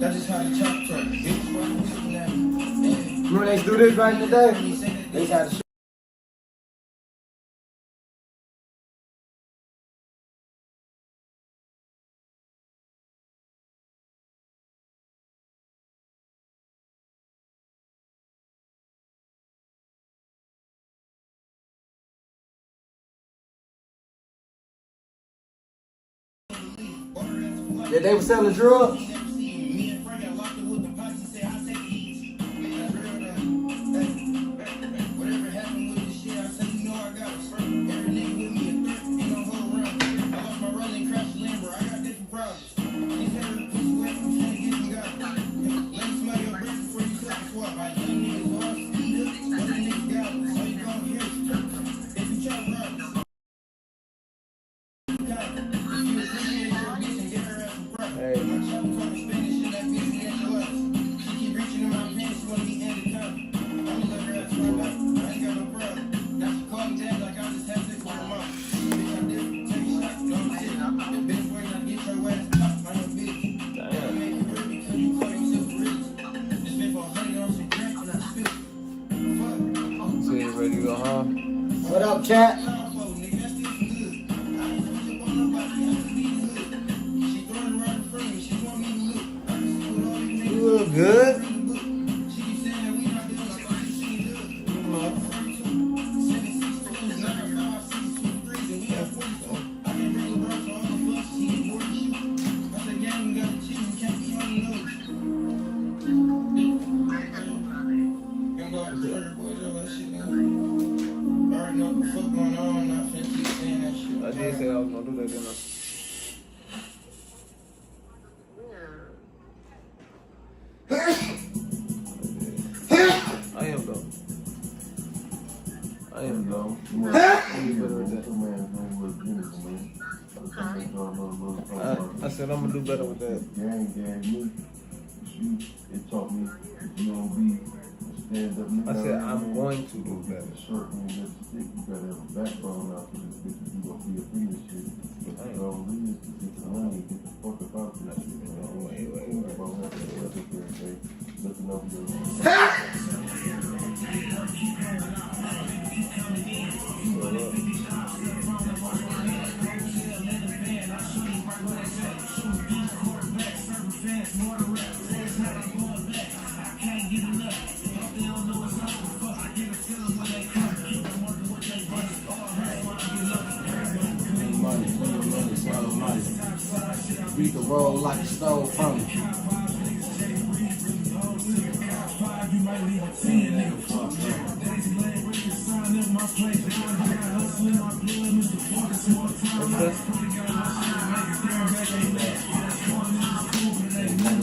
Remember they used to do this back in the day? They used to have to that they were selling drugs. Ready to go home? What up, chat? You look good. I did say I was gonna do that, didn't I? I am though. I said I'm gonna do better with that. It taught me you don't be stand up. I said I'm going to do better. You gotta have a backbone out for this bitch. You gonna be a free and shit. But the goal is to get the money, get the fuck up out this shit. Wait. Looking over your We can roll like a stove from it.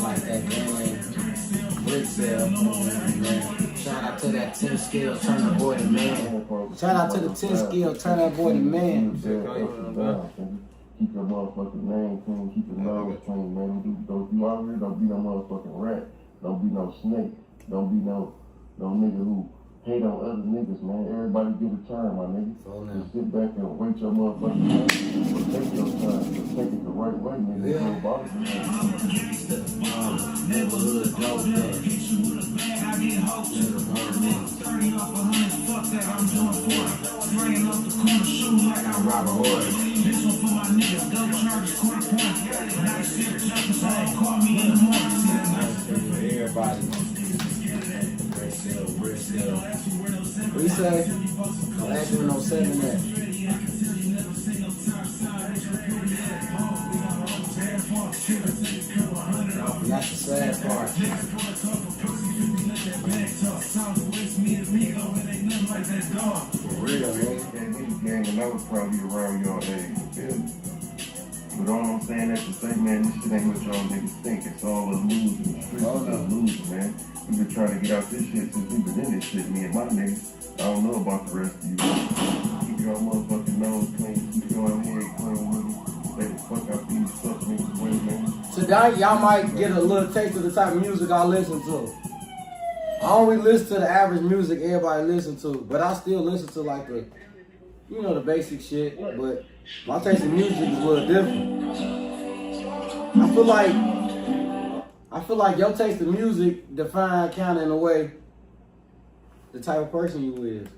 Like that game, brick sale, man. Shout out to that 10 skill, turn that boy to man. Shout out to the 10 skill, turn that boy to man. Keep your motherfucking name clean, keep your nose clean, man. Don't you out here, don't be no motherfucking rat. Don't be no snake. Don't be no nigga who hate on other niggas, man. Everybody get a turn, my nigga. Just sit back and wait your motherfucking time. Take your time. Just take it the right way, nigga. Yeah. Neighborhood dope there. Everybody. What you say? Last year no 7 that. That's the sad part. For real, man. Gang, and I was probably around your age, feel me? But all I'm saying is to say, man, this shit ain't what y'all niggas think. It's all a lose in the streets. It's a lose, man. We've been trying to get out this shit since we've been in this shit, me and my niggas. I don't know about the rest of you. Keep your motherfucking nose clean. Keep your head clean with it. Stay the fuck out these fuck niggas away, man. Tonight, y'all might get a little taste of the type of music I listen to. I don't really listen to the average music everybody listen to, but I still listen to like the, the basic shit, but my taste in music is a little different. I I feel like your taste of music define kind of in a way the type of person you is.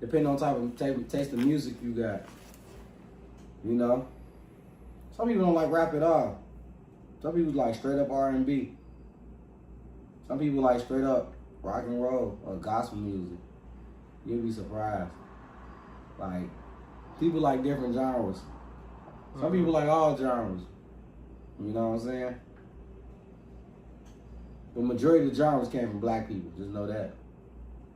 Depending on type of taste of music you got. You know? Some people don't like rap at all. Some people like straight up R&B. Some people like straight up rock and roll or gospel music. You'll be surprised. Like, people like different genres. Some people like all genres. You know what I'm saying? The majority of the genres came from black people. Just know that.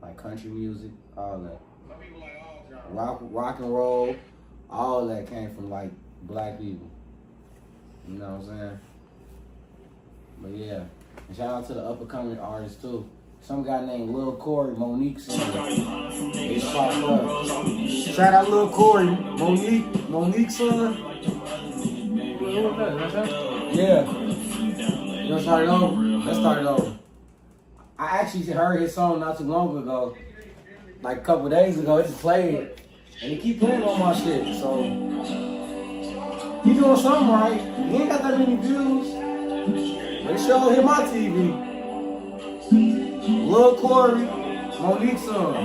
Like country music, all that. Some people like all genres. Rock and roll, all that came from like black people. You know what I'm saying? But yeah. And shout out to the up and coming artists too. Some guy named Lil Corey, Monique son. They popped up. Shout out Lil Corey, Monique son. Yeah. You know, start it over. Let's start it over. I actually heard his song not too long ago. Like a couple days ago, it just played. And he keep playing on my shit, so he doing something right. He ain't got that many views. But it sure hit my TV. Lil Corey, Monique son.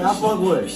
I fuck with it.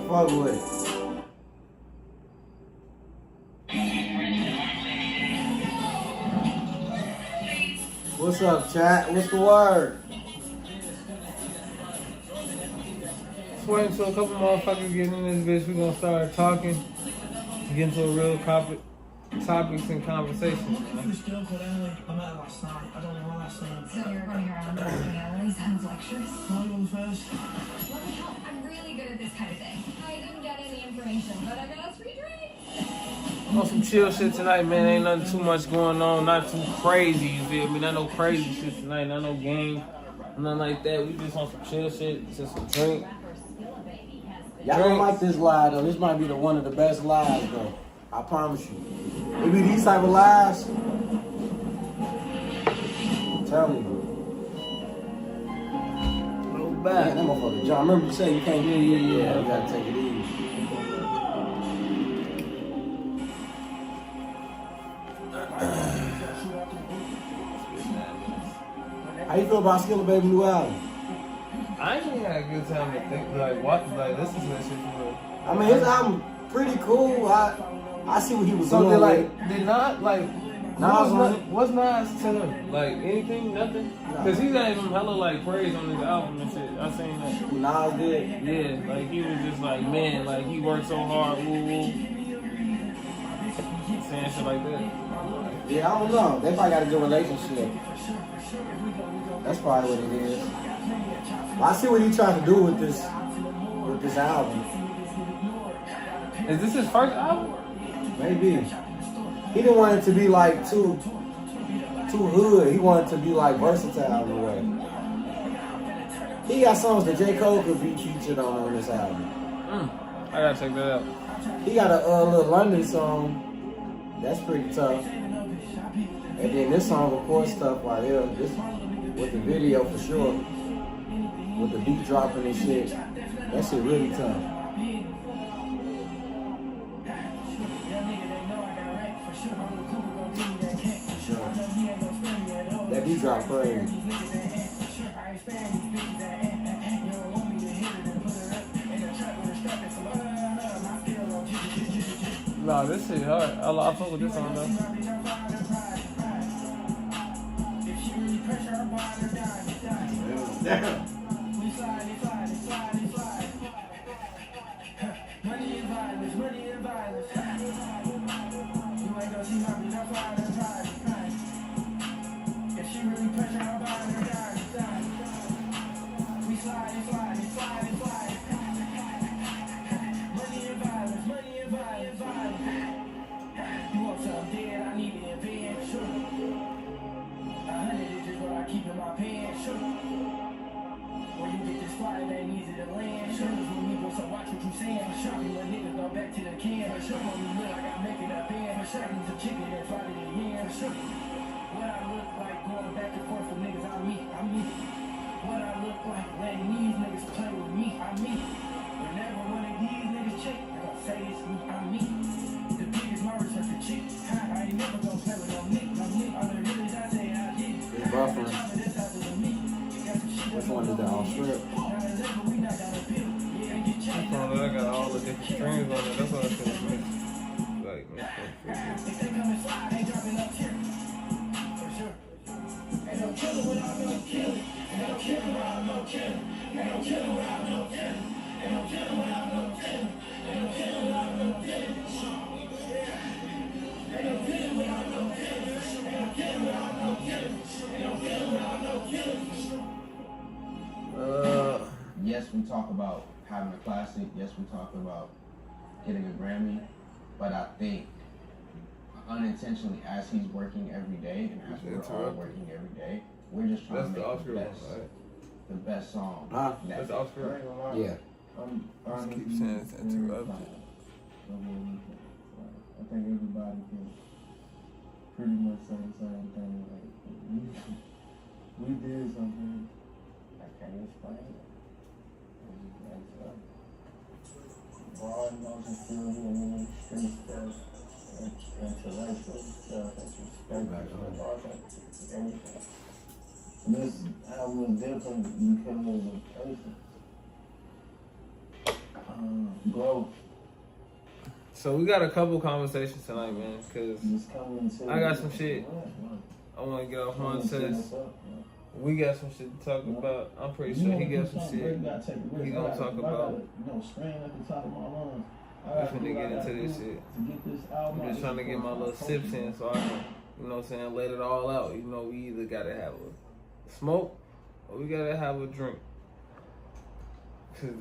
Fuck with it. What's up, chat? What's the word? Just waiting until a couple motherfuckers get in this bitch. We gonna start talking, get into a real topics and conversations. I'm at last night. I don't know why last night. So you're running around doing Emily's sounds lectures? Can I go first? Let me help. I'm really good at this kind of thing. I didn't get any information, but I got a free drink. On some chill shit tonight, man. Ain't nothing too much going on. Not too crazy, you feel me? Not no crazy shit tonight. Not no game. Nothing like that. We just on some chill shit. Just some drink. Y'all don't like this live though. This might be one of the best lives though. I promise you. It be these type of lives. I'm telling you. No Man, back. that motherfucker John. Remember you said you can't hear you. Yeah. You gotta take it easy. How you feel about Skilla Baby new album? I ain't even had a good time to think, listen to that shit for real. I mean, his album pretty cool. I see what he was So doing. did not what's Nas to him? Like anything, nothing? Cause he got him hella like praise on his album and shit. I seen that. Nas did. Yeah, like he was just like, man, like he worked so hard, woo woo. Saying shit like that. Yeah, I don't know. They probably got a good relationship. That's probably what it is. Well, I see what he tried to do with this album. Is this his first album? Maybe. He didn't want it to be like too hood. He wanted it to be like versatile in a way. He got songs that J. Cole could be featured on this album. I gotta check that out. He got a little London song That's pretty tough. And then this song, of course, tough right here. This with the video for sure. With the beat dropping and shit. That shit really tough. That beat drop crazy. Nah, this shit hard. I fuck with this song though. Damn. Which one is that? All strip? I got all the different strings on it. That's what I feel like. Like, yes, we talk about having a classic. Yes, we talk about getting a Grammy. But I think unintentionally, as he's working every day and as we're all working every day, we're just trying to make the best song. That's the Oscar. Yeah. I keep saying it's interrupted. I think everybody can pretty much say the same thing. Like, we did something. I can't explain it. Raw emotion, feeling, street stuff, intellectual stuff, everything. This album is different because of the person. Growth. So we got a couple conversations tonight, man, because I got some shit I want to get off my chest. We got some shit to talk about. I'm pretty sure he got some shit he gonna talk about. I'm finna get into this shit. I'm just trying to get my little sips in so I can, you know what I'm saying, let it all out. You know, we either gotta have a smoke or we gotta have a drink.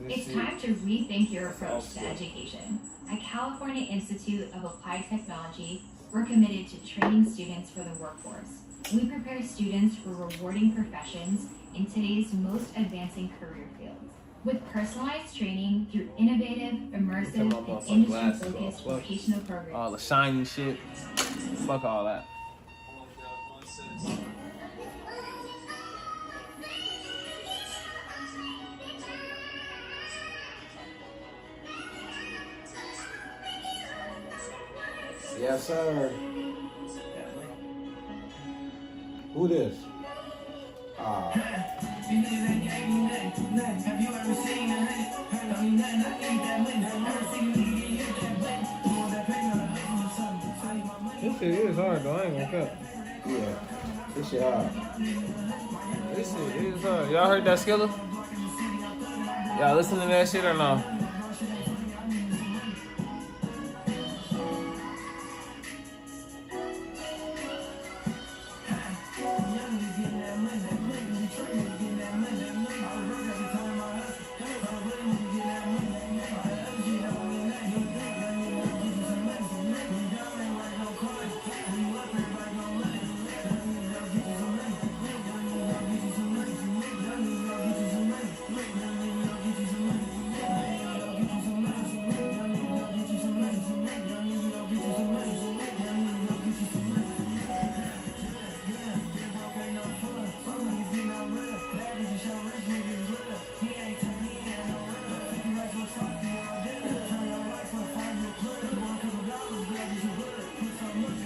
It's time to rethink your approach to education. At California Institute of Applied Technology, we're committed to training students for the workforce. We prepare students for rewarding professions in today's most advancing career fields. With personalized training through innovative, immersive, and industry-focused vocational programs. All the shiny shit. Fuck all that. Yes, sir. Who this? This shit is hard though, I ain't gonna cut. Yeah, this shit hard. This shit is hard. Y'all heard that Skiller? Y'all listen to that shit or no?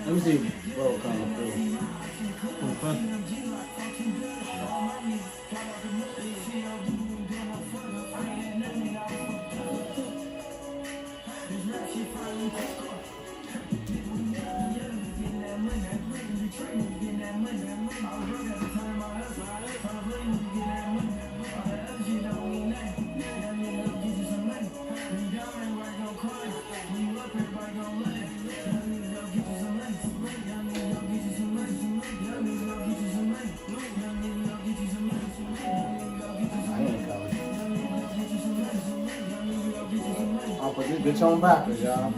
Let me see bro coming through. I'll put this bitch on backwards, y'all.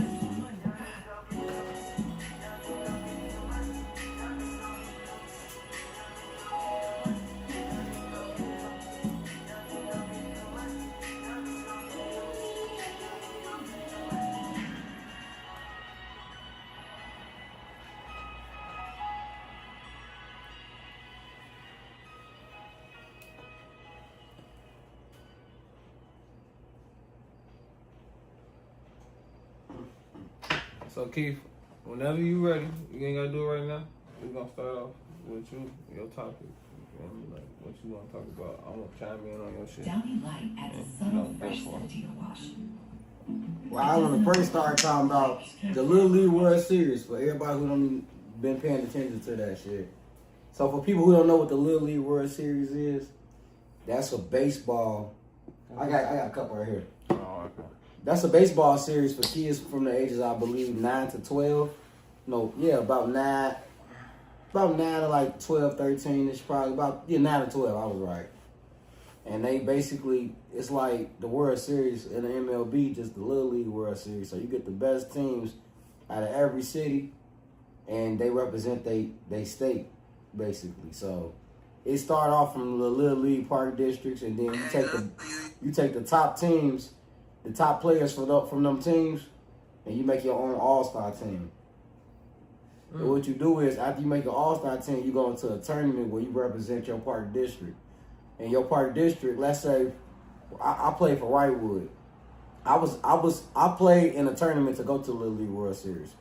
So Keith, whenever you ready, you ain't gotta do it right now. We're gonna start off with you, your topic, and like what you wanna talk about. I wanna chime in on your shit. Downy Light adds a subtle fresh scent to your wash. Well, I want to first start talking about the Little League World Series for everybody who don't even been paying attention to that shit. So for people who don't know what the Little League World Series is, that's a baseball. I got a couple right here. Oh, okay. That's a baseball series for kids from the ages, I believe, 9 to 12. No, yeah, about 9 to like 12, 13 ish, probably about 9 to 12. I was right. And they basically, it's like the World Series in the MLB, just the Little League World Series. So you get the best teams out of every city, and they represent they state, basically. So it started off from the Little League park districts, and then you take the top teams, the top players from them teams, and you make your own all-star team. And what you do is, after you make an all-star team, you go into a tournament where you represent your park district. And your park district, let's say, I played for Wrightwood. I played in a tournament to go to the Little League World Series.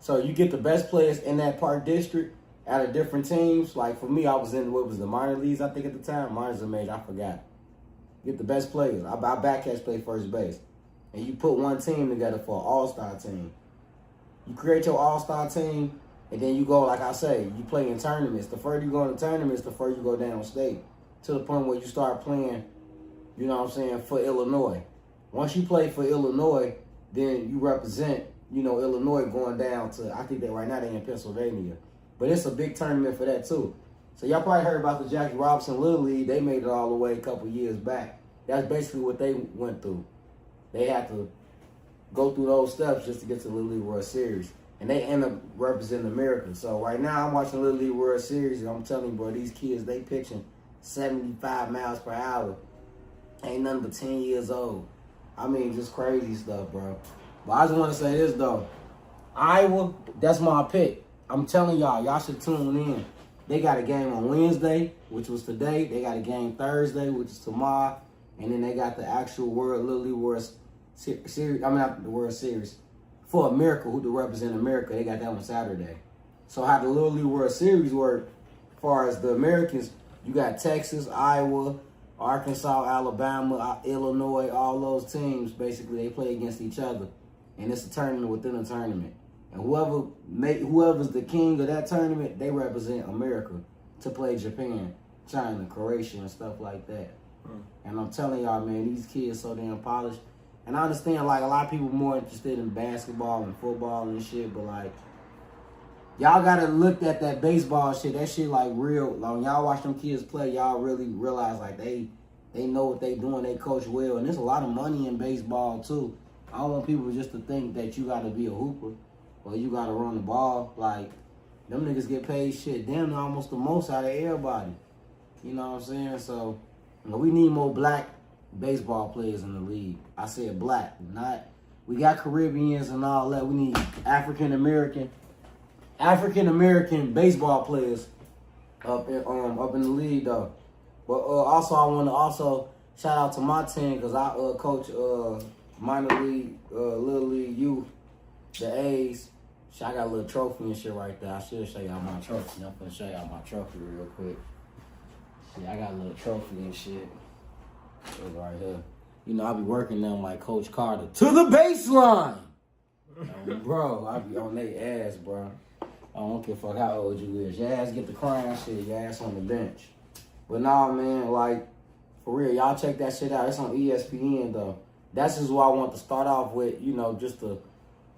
So you get the best players in that park district out of different teams. Like for me, I was in what was the minor leagues, I think at the time. Minors and major, I forgot. Get the best players. I backcatch play first base. And you put one team together for an all-star team. You create your all-star team, and then you go, like I say, you play in tournaments. The further you go in tournaments, the further you go down state. To the point where you start playing, you know what I'm saying, for Illinois. Once you play for Illinois, then you represent, Illinois going down to, I think that right now they're in Pennsylvania. But it's a big tournament for that too. So y'all probably heard about the Jackie Robinson Little League. They made it all the way a couple years back. That's basically what they went through. They had to go through those steps just to get to the Little League World Series. And they end up representing America. So right now I'm watching the Little League World Series, and I'm telling you, bro, these kids, they pitching 75 miles per hour. Ain't nothing but 10 years old. I mean, just crazy stuff, bro. But I just want to say this, though. Iowa, that's my pick. I'm telling y'all should tune in. They got a game on Wednesday, which was today. They got a game Thursday, which is tomorrow. And then they got the actual Little League World Series. I mean, not the World Series. For America, who to represent America, they got that on Saturday. So how the Little League World Series work, as far as the Americans, you got Texas, Iowa, Arkansas, Alabama, Illinois, all those teams, basically, they play against each other. And it's a tournament within a tournament. And whoever's the king of that tournament, they represent America to play Japan, China, Croatia, and stuff like that. And I'm telling y'all, man, these kids so damn polished. And I understand, like, a lot of people more interested in basketball and football and shit, but, like, y'all gotta look at that baseball shit. That shit, like, real. Like, when y'all watch them kids play, y'all really realize, like, they know what they doing. They coach well. And there's a lot of money in baseball, too. I don't want people just to think that you gotta be a hooper or you gotta run the ball. Like, them niggas get paid shit damn near almost the most out of everybody. You know what I'm saying? So, we need more black baseball players in the league. I said black, not, we got Caribbeans and all that. We need African American baseball players up in the league though. But also I want to shout out to my team, because I coach minor league, little league youth, the A's. Shit, I got a little trophy and shit right there. I should show y'all my trophy. I'm gonna show y'all my trophy real quick. See, I got a little trophy and shit. It's right here. You know, I be working them like Coach Carter. To the baseline! Bro, I be on their ass, bro. I don't give a fuck how old you is. Your ass get the crying shit, your ass on the bench. But nah, man, like, for real, y'all check that shit out. It's on ESPN, though. That's just what I want to start off with, you know, just a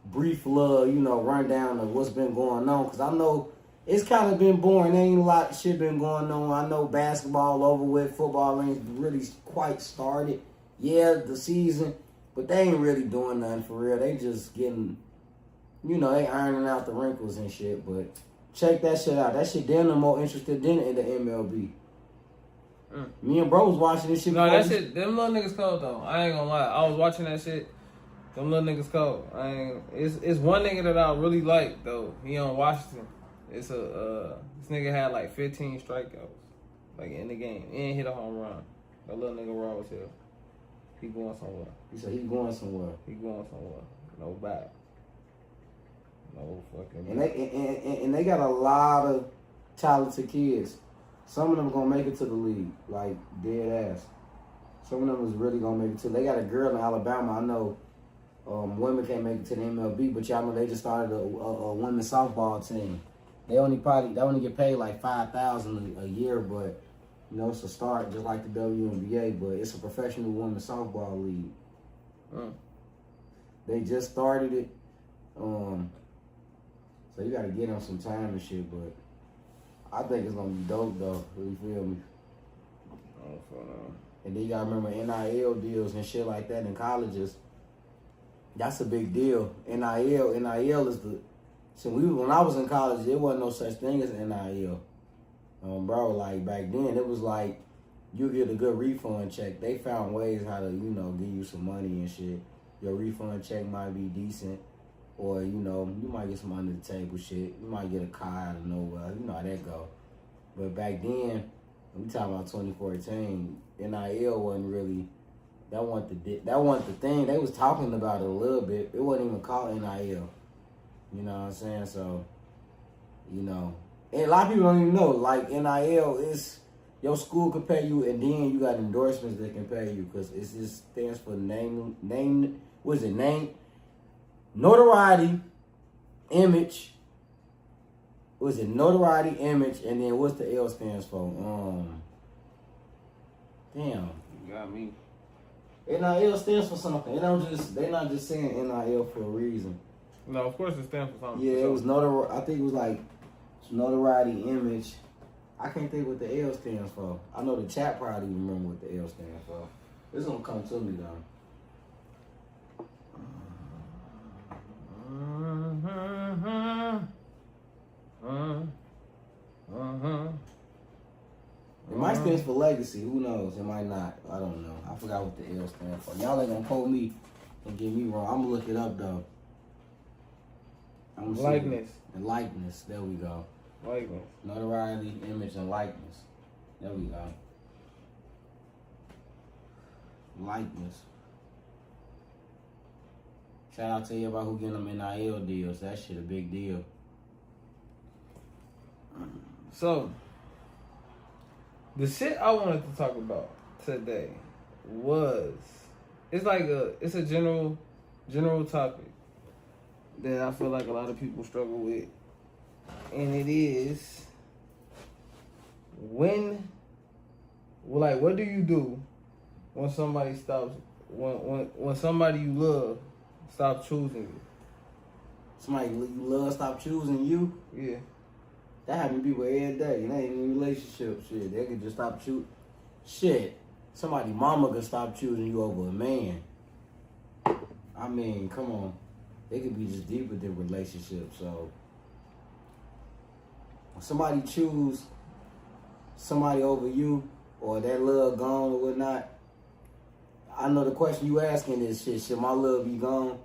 brief little, you know, rundown of what's been going on. Because I know it's kind of been boring. There ain't a lot of shit been going on. I know basketball over with. Football ain't really quite started. Yeah, the season. But they ain't really doing nothing for real. They just getting, you know, they ironing out the wrinkles and shit. But check that shit out. That shit damn more interested than in the MLB. Me and bro was watching this shit. No, that shit, them little niggas cold though. I ain't gonna lie. I was watching that shit. Them little niggas cold. It's one nigga that I really like though. He on Washington. It's this nigga had like 15 strikeouts, like in the game. He ain't hit a home run. That little nigga raw as hell. He going somewhere. He said he going somewhere. He going somewhere. No back. No fucking. And they got a lot of talented kids. Some of them gonna make it to the league, like dead ass. Some of them is really gonna make it to. They got a girl in Alabama. I know women can't make it to the MLB, but y'all know they just started a women's softball team. They only get paid like $5,000 a year, but you know it's a start just like the WNBA, but it's a professional women's softball league. They just started it, so you gotta get them some time and shit, but. I think it's gonna be dope though. You feel me? And then you gotta remember NIL deals and shit like that in colleges. That's a big deal. NIL is the. So when I was in college, there wasn't no such thing as NIL. Bro, like back then, it was like you get a good refund check. They found ways how to, you know, give you some money and shit. Your refund check might be decent. Or, you know, you might get some under the table shit. You might get a car out of nowhere. You know how that go. But back then, when we talking about 2014, NIL wasn't really, that wasn't the thing. They was talking about it a little bit. It wasn't even called NIL. You know what I'm saying? So, you know. And a lot of people don't even know. Like, NIL is, your school can pay you, and then you got endorsements that can pay you. Because it just stands for name, what is it, name? Notoriety, image. Was it notoriety, image, and then what's the L stands for? Damn. You got me. NIL stands for something. They're not just saying NIL for a reason. No, of course it stands for something. Yeah, it was notoriety. I think it was like notoriety, image. I can't think what the L stands for. I know the chat probably remember what the L stands for. It's gonna come to me though. It might stand for legacy. Who knows? It might not. I don't know. I forgot what the L stands for. Y'all ain't gonna quote me and get me wrong. I'm gonna look it up though. Likeness. And likeness. There we go. Likeness. Notoriety, image, and likeness. There we go. Likeness. Shout out to everybody who getting them NIL deals. That shit a big deal. So, the shit I wanted to talk about today was, it's a general topic that I feel like a lot of people struggle with. And it is, what do you do when somebody stops, when somebody you love stop choosing you? Somebody you love stop choosing you? Yeah. That happen to people every day. And they ain't in a relationship. Shit, they can just stop choosing. Shit, somebody mama can stop choosing you over a man. I mean, come on. They could be just deeper than relationships. So, when somebody choose somebody over you, or that love gone or whatnot, I know the question you asking is, shit, should my love be gone?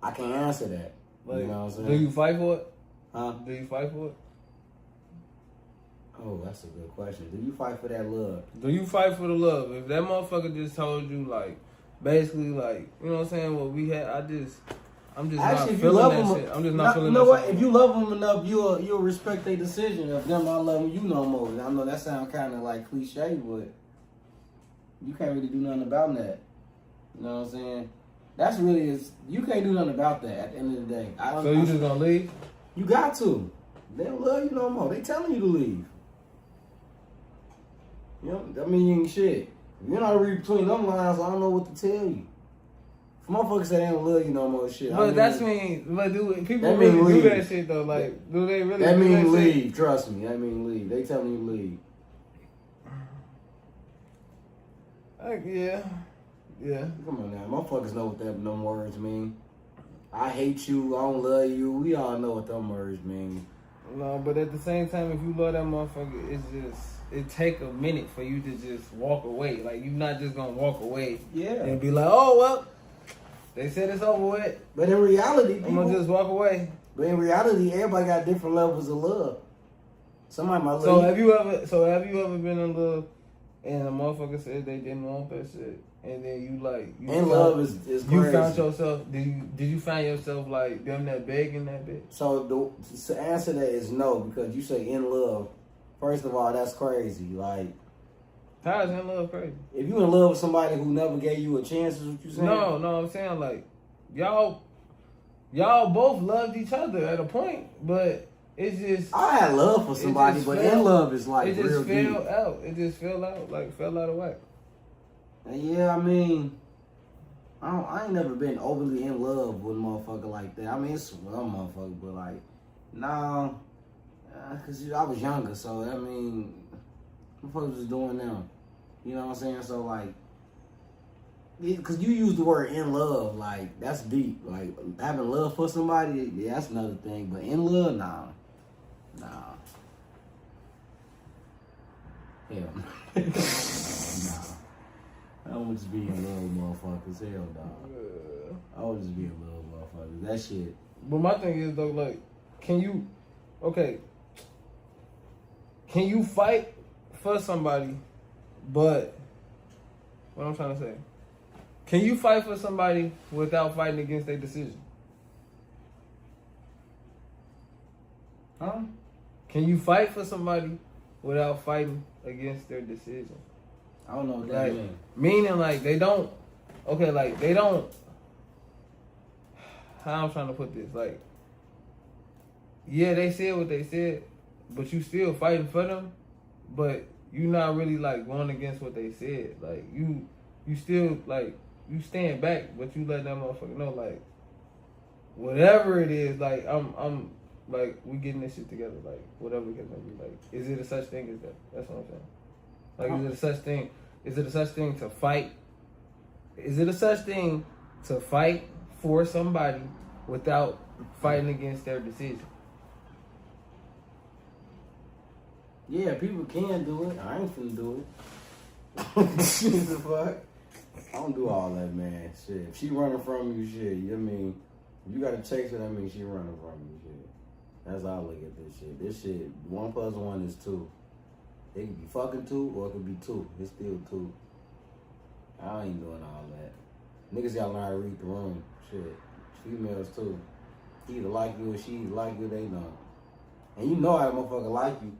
I can't answer that. Like, you know what I'm saying? Do you fight for it? Huh? Do you fight for it? Oh, that's a good question. Do you fight for that love? Do you fight for the love? If that motherfucker just told you, like, basically, like, you know what I'm saying? Well, I'm just Actually, not if you feeling love that them, shit. I'm just not feeling you know that what? shit. If you love them enough, you'll respect their decision of them not loving you no more. And I know that sounds kind of like cliche, but you can't really do nothing about that. You know what I'm saying? That's really you can't do nothing about that at the end of the day. So you just gonna leave? You got to. They don't love you no more. They telling you to leave. You know, that mean you ain't shit. If you're not reading between them lines, I don't know what to tell you. If motherfuckers say they don't love you no more, shit. But but do people that really mean do leave. that shit though? Like, do they really? That do mean that leave. shit? Trust me. That mean leave. They telling you to leave. Yeah. Come on now, motherfuckers know what them words mean. I hate you. I don't love you. We all know what them words mean. No, but at the same time, if you love that motherfucker, it take a minute for you to just walk away. Like, you're not just gonna walk away and be like, oh, well, they said it's over with. But in reality, I'm gonna just walk away. But in reality, everybody got different levels of love. Somebody might love So you. have you ever been in love and a motherfucker said they didn't want that shit, and then love is crazy. You found yourself. Did you find yourself like them that begging that bitch? So the answer to that is no, because you say in love. First of all, that's crazy. Like, how is in love crazy? if you in love with somebody who never gave you a chance, is what you saying? No, I'm saying like y'all both loved each other at a point, but it's just I had love for somebody, but in love is like it just real deep. fell out. It just fell out of whack. Yeah, I mean, I ain't never been overly in love with a motherfucker like that. I mean, it's some motherfucker, but like, nah, cause I was younger, so I mean, motherfuckers was doing them. You know what I'm saying? So like, cause you use the word in love, like that's deep. Like having love for somebody, yeah, that's another thing. But in love, nah. Hell no. Nah. I would just be in love with motherfuckers. Hell no. I would just be in love with motherfuckers. That shit. But my thing is though, like, can you fight for somebody, but what I'm trying to say, can you fight for somebody without fighting against their decision? Huh? Can you fight for somebody without fighting against their decision? I don't know what that Like, means. meaning like they don't. How I'm trying to put this, like, yeah, they said what they said, but you still fighting for them, but you not really like going against what they said. Like you still like you stand back, but you let that motherfucker know like whatever it is. Like I'm like we getting this shit together. Like whatever it can be. Like is it a such thing as that? That's what I'm saying. Like is it a such thing? Is it a such thing to fight? Is it a such thing to fight for somebody without fighting against their decision? Yeah, people can do it. I ain't finna do it. The fuck? I don't do all that, man. Shit. If she running from you, shit. I mean, if you gotta chase her, that means she running from you, shit. That's how I look at this shit. This shit, 1 + 1 is 2. It could be fucking 2 or it could be 2. It's still 2. I ain't doing all that. Niggas gotta learn how to read the room. Shit. Females too. He either like you or she either like you, they know. And you know how a motherfucker like you.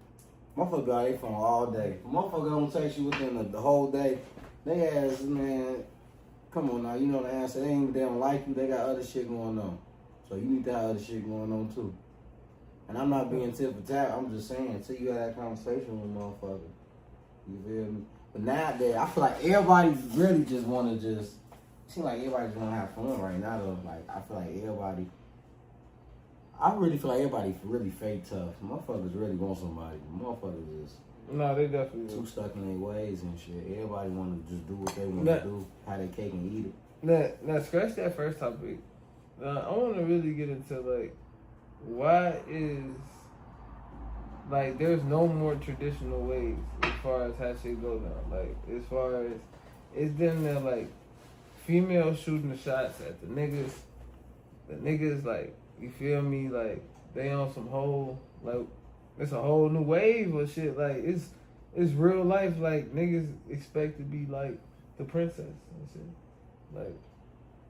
Motherfucker be on their phone all day. If a motherfucker don't text you within the whole day, they ass, man, come on now, you know the answer. They don't like you, they got other shit going on. So you need to have other shit going on too. And I'm not being tit for tat, I'm just saying, until you have that conversation with a motherfucker. You feel me? But nowadays, I feel like everybody really just wanna it seems like everybody just wanna have fun right now though. Like I feel like I really feel like everybody really fake tough. Motherfuckers really want somebody. Motherfuckers is No, they definitely too stuck in their ways and shit. Everybody want to just do what they want to do, have their cake and eat it. Now scratch that first topic. I want to really get into like, why is like there's no more traditional ways as far as how shit go down. Like as far as it's them that like females shooting the shots at the niggas. The niggas like, you feel me? Like they on some whole like it's a whole new wave of shit. Like it's real life. Like niggas expect to be like the princess and shit. Like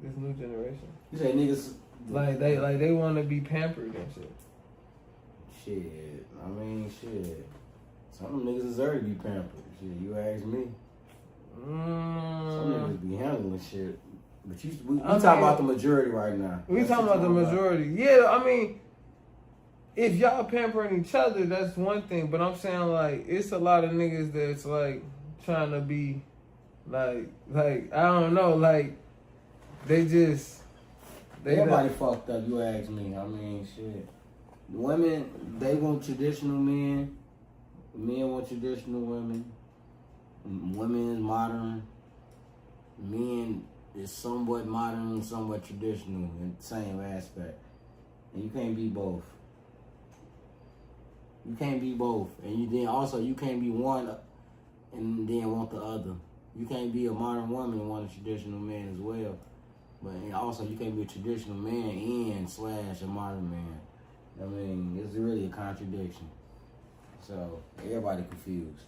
this new generation. You say niggas Like they want to be pampered and shit. Shit, I mean, shit. Some niggas deserve to be pampered. Shit, you ask me. Some niggas be handling shit. But we talking about the majority right now. We talking about the majority. Yeah, I mean, if y'all pampering each other, that's one thing. But I'm saying, like, it's a lot of niggas that's, like, trying to be, like, I don't know, like, Everybody fucked up, you ask me. I mean, shit. Women, they want traditional men. Men want traditional women. Women is modern. Men is somewhat modern and somewhat traditional in the same aspect. And you can't be both. You can't be both. And you can't be one and then want the other. You can't be a modern woman and want a traditional man as well. But also you can't be a traditional man and / a modern man. I mean, it's really a contradiction. So everybody confused.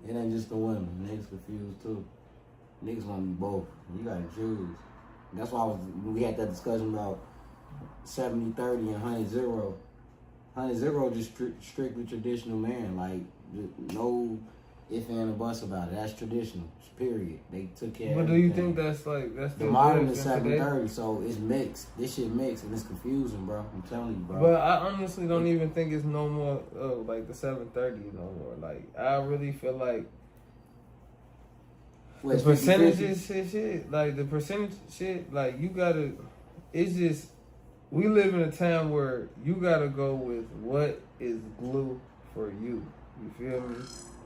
It ain't just the women. Niggas confused too. Niggas want to be both. You gotta choose. That's why we had that discussion about 70-30 and 100-0. 100-0 just strictly traditional man. Like, no if and buts about it. That's traditional. Period. They took care of But do you think that's the modern is 70-30, so it's mixed. This shit mixed and it's confusing, bro. I'm telling you, bro. But I honestly don't even think it's no more like the 730 no more. Like, I really feel like the percentages shit, like the percentage shit, like you gotta. It's just we live in a time where you gotta go with what is glue for you. You feel me?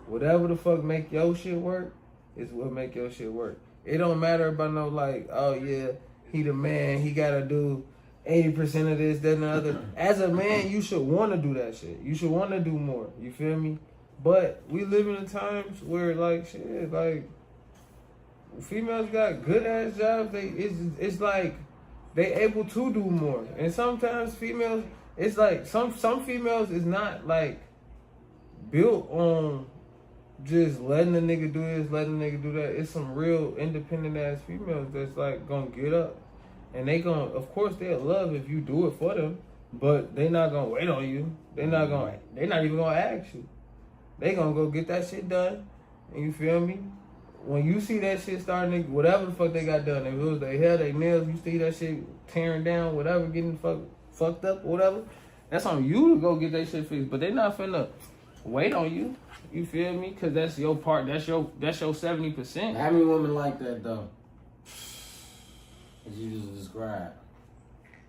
Whatever the fuck make your shit work is what make your shit work. It don't matter about no like, oh yeah, he the man, he gotta do 80% of this, that, and the other. As a man, you should want to do that shit. You should want to do more. You feel me? But we live in times where like shit, like females got good ass jobs. It's like they able to do more, and sometimes females, it's like some females is not like built on just letting a nigga do this, letting a nigga do that. It's some real independent ass females that's like gonna get up, and they gonna, of course, they'll love if you do it for them, but they not gonna wait on you. They not even gonna ask you. They gonna go get that shit done, and you feel me? When you see that shit starting, whatever the fuck they got done, if it was their hair, their nails, you see that shit tearing down, whatever, getting fucked up, or whatever, that's on you to go get that shit fixed. But they not finna wait on you. You feel me? Cause that's your part. That's your 70%. How many women like that though? As you just described.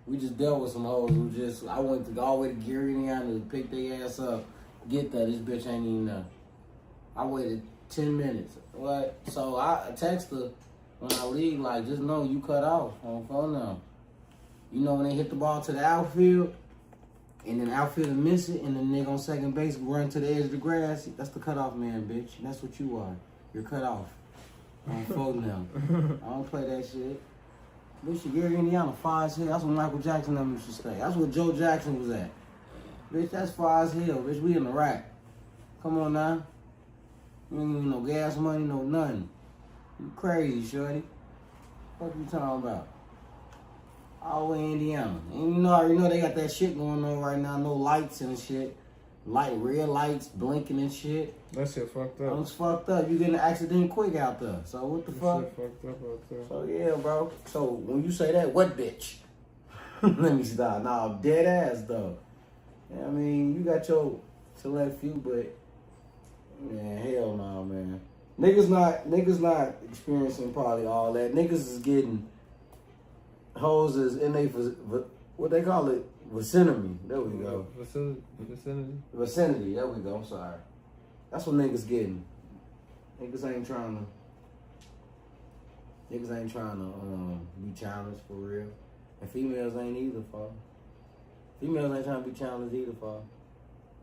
We just dealt with some hoes who just, I went to go all the way to Gary, Indiana to pick their ass up. Get that, this bitch ain't even know. I waited 10 minutes. What? So I text her when I leave, like, just know you cut off on the phone now. You know when they hit the ball to the outfield, and then the outfielder miss it, and the nigga on second base run to the edge of the grass, that's the cutoff man, bitch. That's what you are. You're cut off. On phone now. I don't play that shit. Bitch, Gary, Indiana, far as hell. That's where Michael Jackson them used to stay. That's where Joe Jackson was at. Bitch, that's far as hell, bitch. We in the rack. Come on now. You ain't even no gas money, no nothing. You crazy, shorty. What you talking about? All the way in Indiana. And you already know they got that shit going on right now. No lights and shit. Red lights blinking and shit. That shit fucked up. It's fucked up. You get in an accident quick out there. So what the fuck? Shit fucked up out there. So yeah, bro. So when you say that, what bitch? Let me stop. Nah, dead ass though. I mean, you got your select few, but man, hell no, man. Niggas not experiencing probably all that. Niggas is getting hoes in they what they call it, vicinity. There we go. Vicinity. There we go. I'm sorry. That's what niggas getting. Niggas ain't trying to be challenged for real. And females ain't either, for. Females ain't trying to be challenged either, for.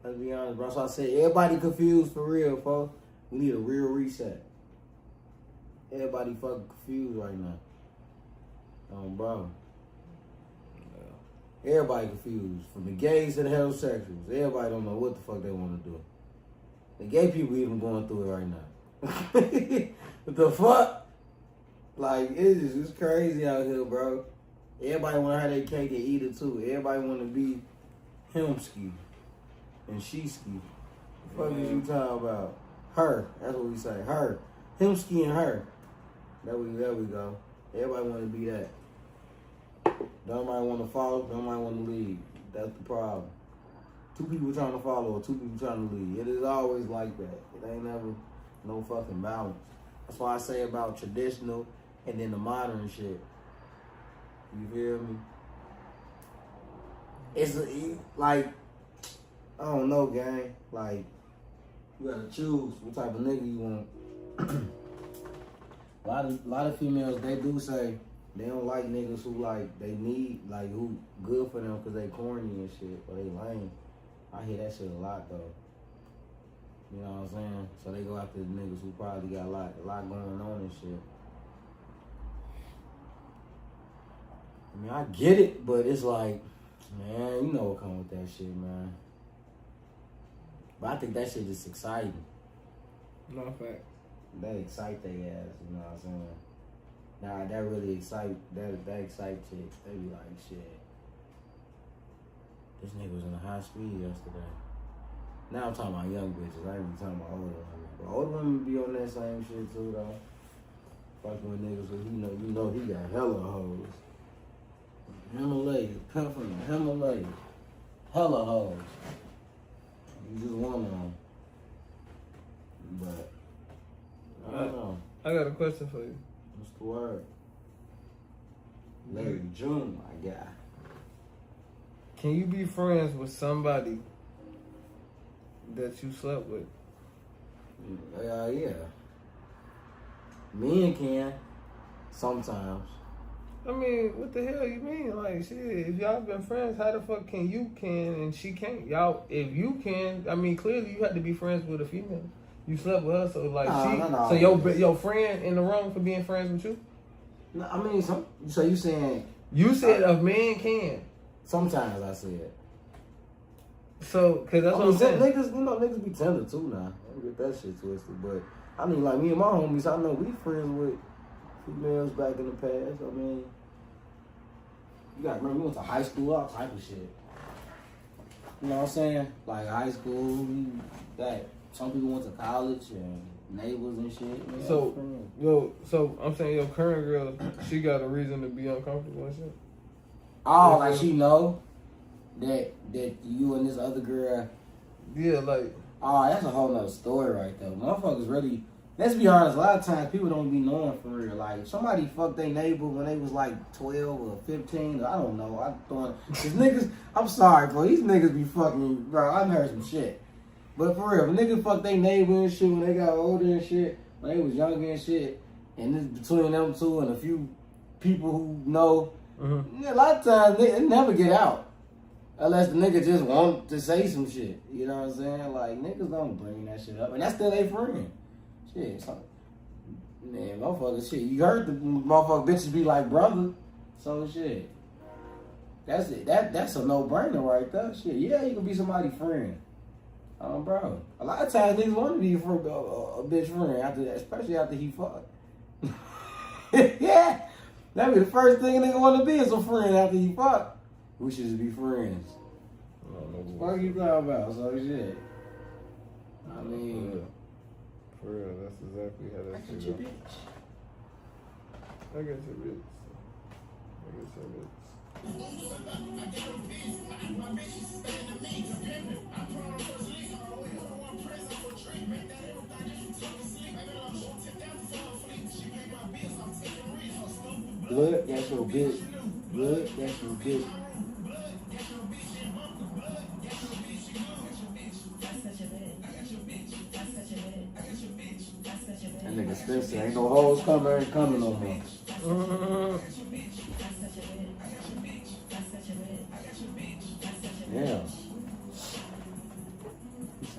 Let's be honest, bro. So I said everybody confused for real, folks. We need a real reset. Everybody fucking confused right now. Bro. Yeah. Everybody confused. From the gays to the heterosexuals. Everybody don't know what the fuck they want to do. The gay people even going through it right now. What the fuck? Like, it's crazy out here, bro. Everybody want to have their cake and eat it too. Everybody want to be him ski and she ski. The fuck is you talking about? Her. That's what we say. Her. Him ski and her. There we go. Everybody want to be that. Nobody want to follow. Nobody want to lead. That's the problem. Two people trying to follow or two people trying to lead. It is always like that. It ain't never no fucking balance. That's why I say about traditional and then the modern shit. You feel me? It's like, I don't know, gang. Like, you gotta choose what type of nigga you want. A lot of females, they do say they don't like niggas who like, they need, like, who good for them because they corny and shit, or they lame. I hear that shit a lot, though. You know what I'm saying? So they go after the niggas who probably got a lot going on and shit. I mean, I get it, but it's like, man, you know what comes with that shit, man. But I think that shit is exciting. No fact. That excite their ass, you know what I'm saying? Nah, that really excite chicks. They be like, shit. This nigga was in a high speed yesterday. Now I'm talking about young bitches. I ain't even talking about older women. But older women be on that same shit too, though. Fucking with niggas who you know he got hella hoes. Himalayas, come from the Himalayas. Hella hoes. You just one of them. But I don't know. I got a question for you. What's the word? Larry June, my guy. Can you be friends with somebody that you slept with? Yeah. Men can. Sometimes. I mean, what the hell you mean? Like, shit, if y'all been friends, how the fuck can you and she can't? Y'all, if you can, I mean, clearly you had to be friends with a female. You slept with her, so like No. So your friend in the wrong for being friends with you? No, I mean, so you saying... You said a man can. Sometimes I said. So, cause that's what I'm saying. Niggas be tender too now. Don't get that shit twisted. But I mean, like me and my homies, I know we friends with females back in the past. I mean, you gotta remember we went to high school, all type of shit. You know what I'm saying? Like high school, some people went to college and neighbors and shit. Man, so I'm saying your current girl, she got a reason to be uncomfortable and shit. Oh, like she know that you and this other girl. Yeah, like. Oh, that's a whole nother story right there. Motherfuckers really. Let's be honest. A lot of times people don't be knowing for real. Like if somebody fucked their neighbor when they was like 12 or 15. I don't know. Cause niggas. I'm sorry, bro. These niggas be fucking. Bro, I've heard some shit. But for real, if niggas fuck their neighbor and shit when they got older and shit, when they was younger and shit, and it's between them two and a few people who know. Mm-hmm. A lot of times they never get out unless the nigga just want to say some shit. You know what I'm saying? Like niggas don't bring that shit up, and that's still their friend. Shit, man, motherfucker, shit. You heard the motherfucker bitches be like brother, so shit. That's it. That's a no-brainer right there. Shit, yeah, you can be somebody's friend. Bro. A lot of times niggas want to be a bitch friend after that, especially after he fucked. Yeah. That be the first thing a nigga want to be is a friend after he fuck. We should just be friends. What are you talking about? So shit. I mean, for real, that's exactly how that shit goes. I got your bitch. Blood, that's your bitch. Blood, that's your bitch. That nigga Spencer, ain't no hoes coming no more. Yeah.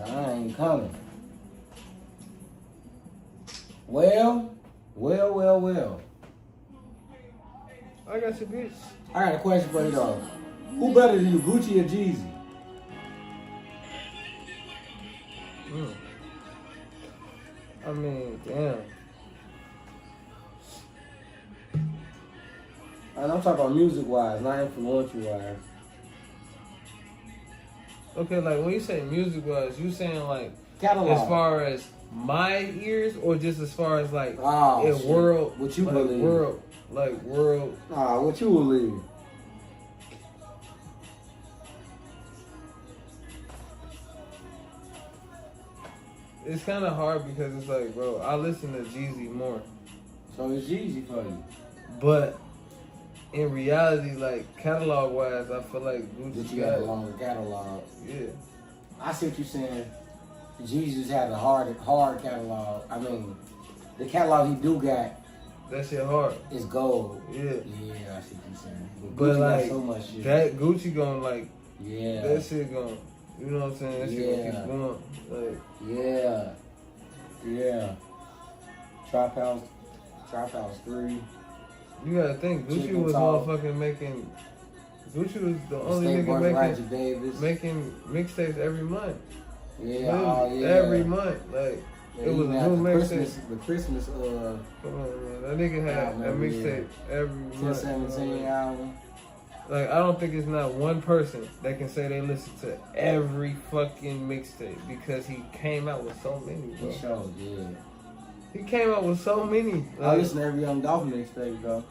I ain't coming. Well. I got your bitch. I got a question for you though. Who better than you, Gucci or Jeezy? I mean, damn. I And I'm talking about music wise, not influential wise. Okay, like when you say music wise, you saying like Catalog. as far as my ears, or just as far as like shit. world, What you like believe? world. What you believe? It's kind of hard because it's like, bro, I listen to Jeezy more, So it's easy for you. but in reality, like catalog wise, I feel like That Gucci you got a got longer catalog. yeah. I see what you're saying. Jesus had a hard catalog. I mean, the catalog he do got That shit hard. is gold. Yeah. Yeah, I see what you're saying. But Gucci like got so much shit. that Gucci gonna like Yeah. that shit gonna, you know what I'm saying? That shit gonna keep going. Like Yeah. Yeah. Trap House 3. you gotta think, Gucci Chicken was Talk. motherfucking making. Gucci was the only State Boys, nigga Roger Davis. making mixtapes every month. Yeah, Literally, yeah. every month, like Yeah, it was even a after new mixtape. The Christmas, Come on, man, that nigga had album a every mixtape year. every month. 1017 album. Like I don't think it's not one person that can say they listen to every fucking mixtape because he came out with so many, bro. He sure did. He came out with so many. I Like, listen to every Young Dolph mixtape though.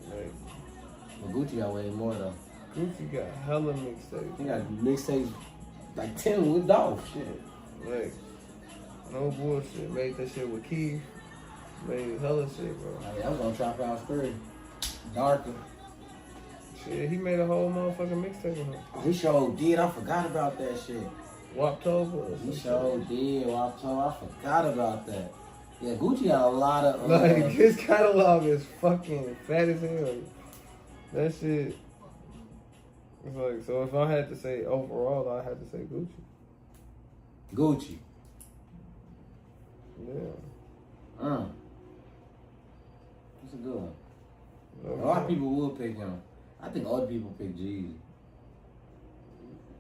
like But Gucci got way more though. Gucci got hella mixtapes. He got mixtapes like 10 with Dolph. Shit. Like no bullshit. Made that shit with Keith. Made hella shit, bro. Like, I was on Trap House 3. Darker. Shit, he made a whole motherfucking mixtape with him. Oh, he sure did. I forgot about that shit. Waptober or He some sure shit. did. I forgot about that. Yeah, Gucci got a lot of. Like his catalog is fucking fat as hell. That shit. It's like, so if I had to say overall, I had to say Gucci. Gucci. Yeah. That's a good one. A lot of people will pick him. I think other people pick Jeezy.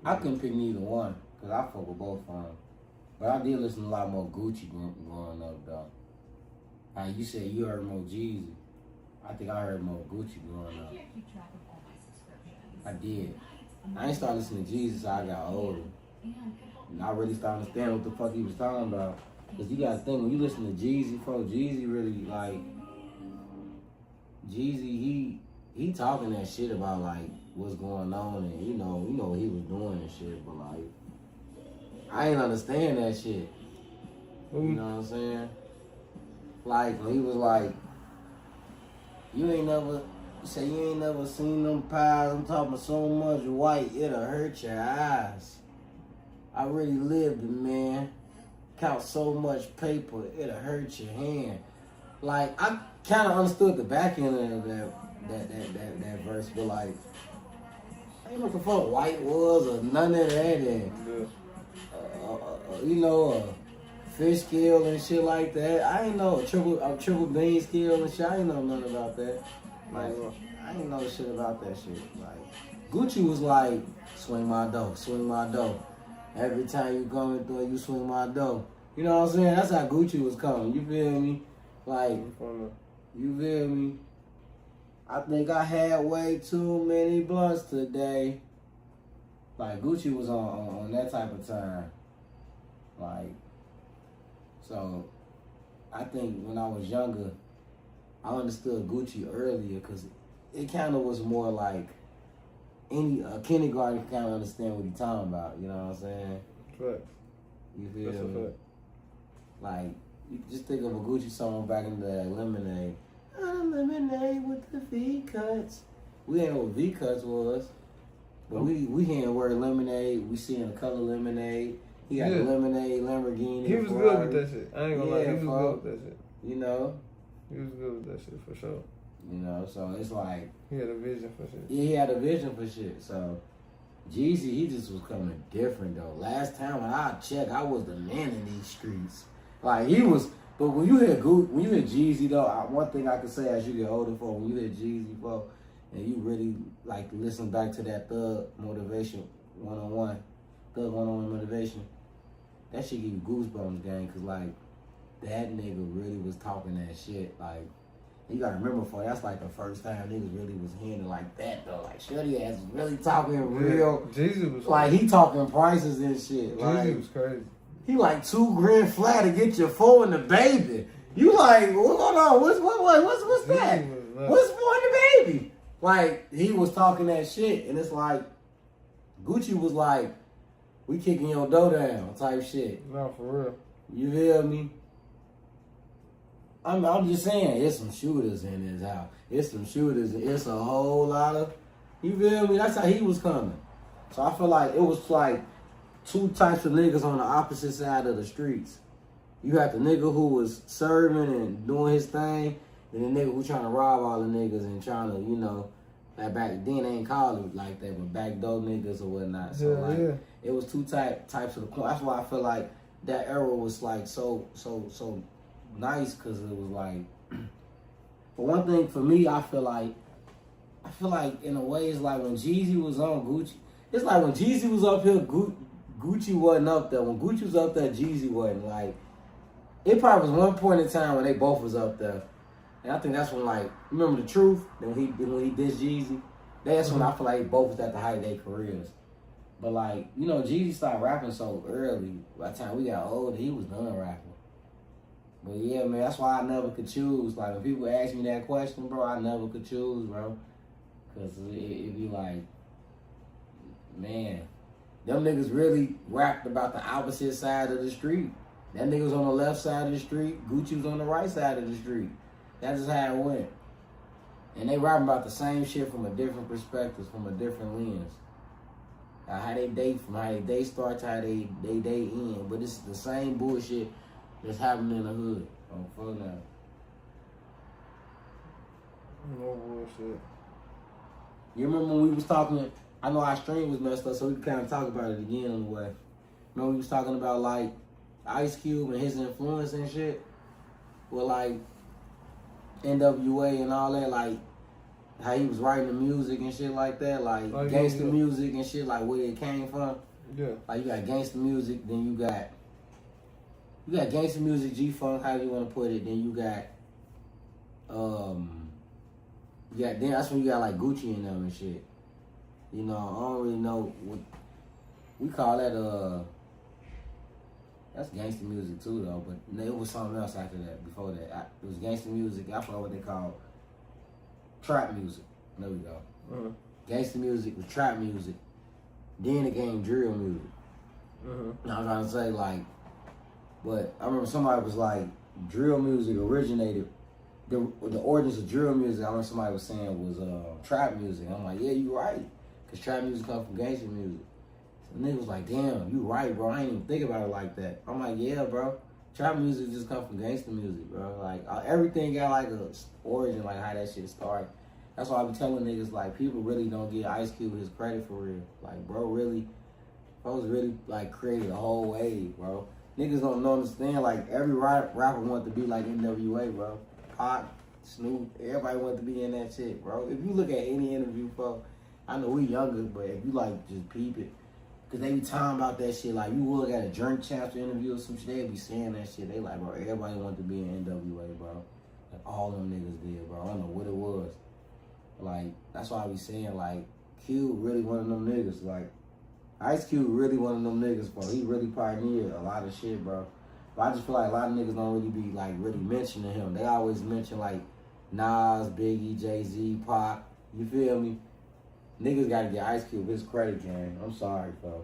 I couldn't pick neither one because I fuck with both of them. But I did listen to a lot more Gucci growing up, though. Like you said, you heard more Jeezy. I think I heard more Gucci growing up. I did. I ain't started listening to Jeezy until I got older. And I really started to understand what the fuck he was talking about. Because you gotta think, when you listen to Jeezy, Jeezy really, like, Jeezy, he talking that shit about, like, what's going on and, you know what he was doing and shit, but, like, I ain't understand that shit. You know what I'm saying? Like, when he was like, you ain't never seen them pies. I'm talking so much white, it'll hurt your eyes. I really lived it, man. Count so much paper, it'll hurt your hand. Like, I kind of understood the back end of that verse, but like, I ain't know what the fuck white was or none of that. And, fish scale and shit like that. I ain't know a triple bean scale and shit. I ain't know nothing about that. Like, I ain't know shit about that shit. Like, Gucci was like, swing my dough. Every time you coming through, you swing my dough. You know what I'm saying? That's how Gucci was coming. You feel me? Like, you feel me? I think I had way too many blunts today. Like, Gucci was on that type of time. Like, so, I think when I was younger, I understood Gucci earlier because it kind of was more like a kindergarten can kind of understand what he's talking about. You know what I'm saying? Correct. You feel That's a me? fact. Like, you just think of a Gucci song back in the day, like Lemonade. I'm lemonade with the V cuts. We didn't know what V cuts was, but we hearing the word lemonade. We seeing the color lemonade. He got the lemonade Lamborghini. He was good with that shit. I ain't gonna lie. He was good with that shit. You know? He was good with that shit for sure. You know, so it's like... He had a vision for shit. Yeah, he had a vision for shit. So, Jeezy, he just was coming different, though. Last time when I checked, I was the man in these streets. Like, he was... But when you hear Jeezy, though, one thing I can say as you get older, when you hear Jeezy, and you really, like, listen back to that Thug Motivation 101, Thug 101 Motivation, that shit give you goosebumps, gang, because, like, that nigga really was talking that shit. Like, You gotta remember, for that's like the first time niggas really was hearing it like that though. Like Shorty ass was really talking real. Jesus was like crazy. he talking prices and shit. Like Jesus was crazy. he like $2,000 flat to get your 4 and the baby. You like, what's going on? What's that? What's 4 and the baby? Like he was talking that shit, and it's like Gucci was like, we kicking your dough down type shit. No, for real. You feel me? I'm just saying, it's some shooters in his house. It's some shooters. It's a whole lot of, you feel me? That's how he was coming. So I feel like it was like two types of niggas on the opposite side of the streets. You had the nigga who was serving and doing his thing, and the nigga who trying to rob all the niggas and trying to, you know, like back then they ain't call it like that, but backdoor niggas or whatnot. So it was two types of the coin. That's why I feel like that era was like so nice, because it was like, for one thing, for me, I feel like in a way it's like when Jeezy was on Gucci. It's like when Jeezy was up here, Gucci wasn't up there. When Gucci was up there, Jeezy wasn't. Like, it probably was one point in time when they both was up there. And I think that's when, like, remember The Truth? When he dissed Jeezy? That's when I feel like they both was at the height of their careers. But, like, you know, Jeezy started rapping so early. By the time we got older, he was done rapping. But, yeah, man, that's why I never could choose. Like, when people ask me that question, bro, I never could choose, bro. Because it'd be like, man, them niggas really rapped about the opposite side of the street. That nigga was on the left side of the street. Gucci was on the right side of the street. That's just how it went. And they rapping about the same shit from a different perspective, from a different lens. How they date, from how they day start to how they day end. But it's the same bullshit that's happening in the hood. Oh, fuck now. No bullshit. You remember when we was talking, I know our stream was messed up, so we could kind of talk about it again on the way. Remember we was talking about, like, Ice Cube and his influence and shit? With, like, NWA and all that, like, how he was writing the music and shit like that, like gangsta music and shit, like where it came from. Yeah. Like you got gangsta music, then you got gangsta music, G-Funk, how you want to put it, then you got, then that's when you got like Gucci and them and shit. You know, I don't really know what, we call that, that's gangsta music too though, but it was something else after that, before that. It was gangsta music, I forgot what they called. Trap music. There we go. Uh-huh. Gangsta music was trap music. Then it came drill music. Uh-huh. I was trying to say, like, but I remember somebody was like, drill music originated, the origins of drill music, I remember somebody was saying was trap music. I'm like, yeah, you right. Because trap music comes from gangsta music. So the nigga was like, damn, you right, bro. I ain't even think about it like that. I'm like, yeah, bro. Trap music just come from gangsta music, bro. Like, everything got like a origin, like how that shit started. That's why I be telling niggas, like, people really don't give Ice Cube his credit for real. Like, bro really like created a whole wave, bro. Niggas don't understand, like, every rapper wanted to be like NWA, bro. Pac, Snoop, everybody wanted to be in that shit, bro. If you look at any interview, bro, I know we younger, but if you like just peep it, cause they be talking about that shit. Like, you look at a Drink Chapter interview or some shit, they be saying that shit. They like, bro, everybody wanted to be in NWA, bro. Like, all them niggas did, bro. I don't know what it was. Like, that's why I be saying, like, Cube really one of them niggas. Like, Ice Cube really one of them niggas, bro. He really pioneered a lot of shit, bro. But I just feel like a lot of niggas don't really be, like, really mentioning him. They always mention, like, Nas, Biggie, Jay-Z, Pac. You feel me? Niggas gotta get Ice Cube his credit, gang. I'm sorry, bro.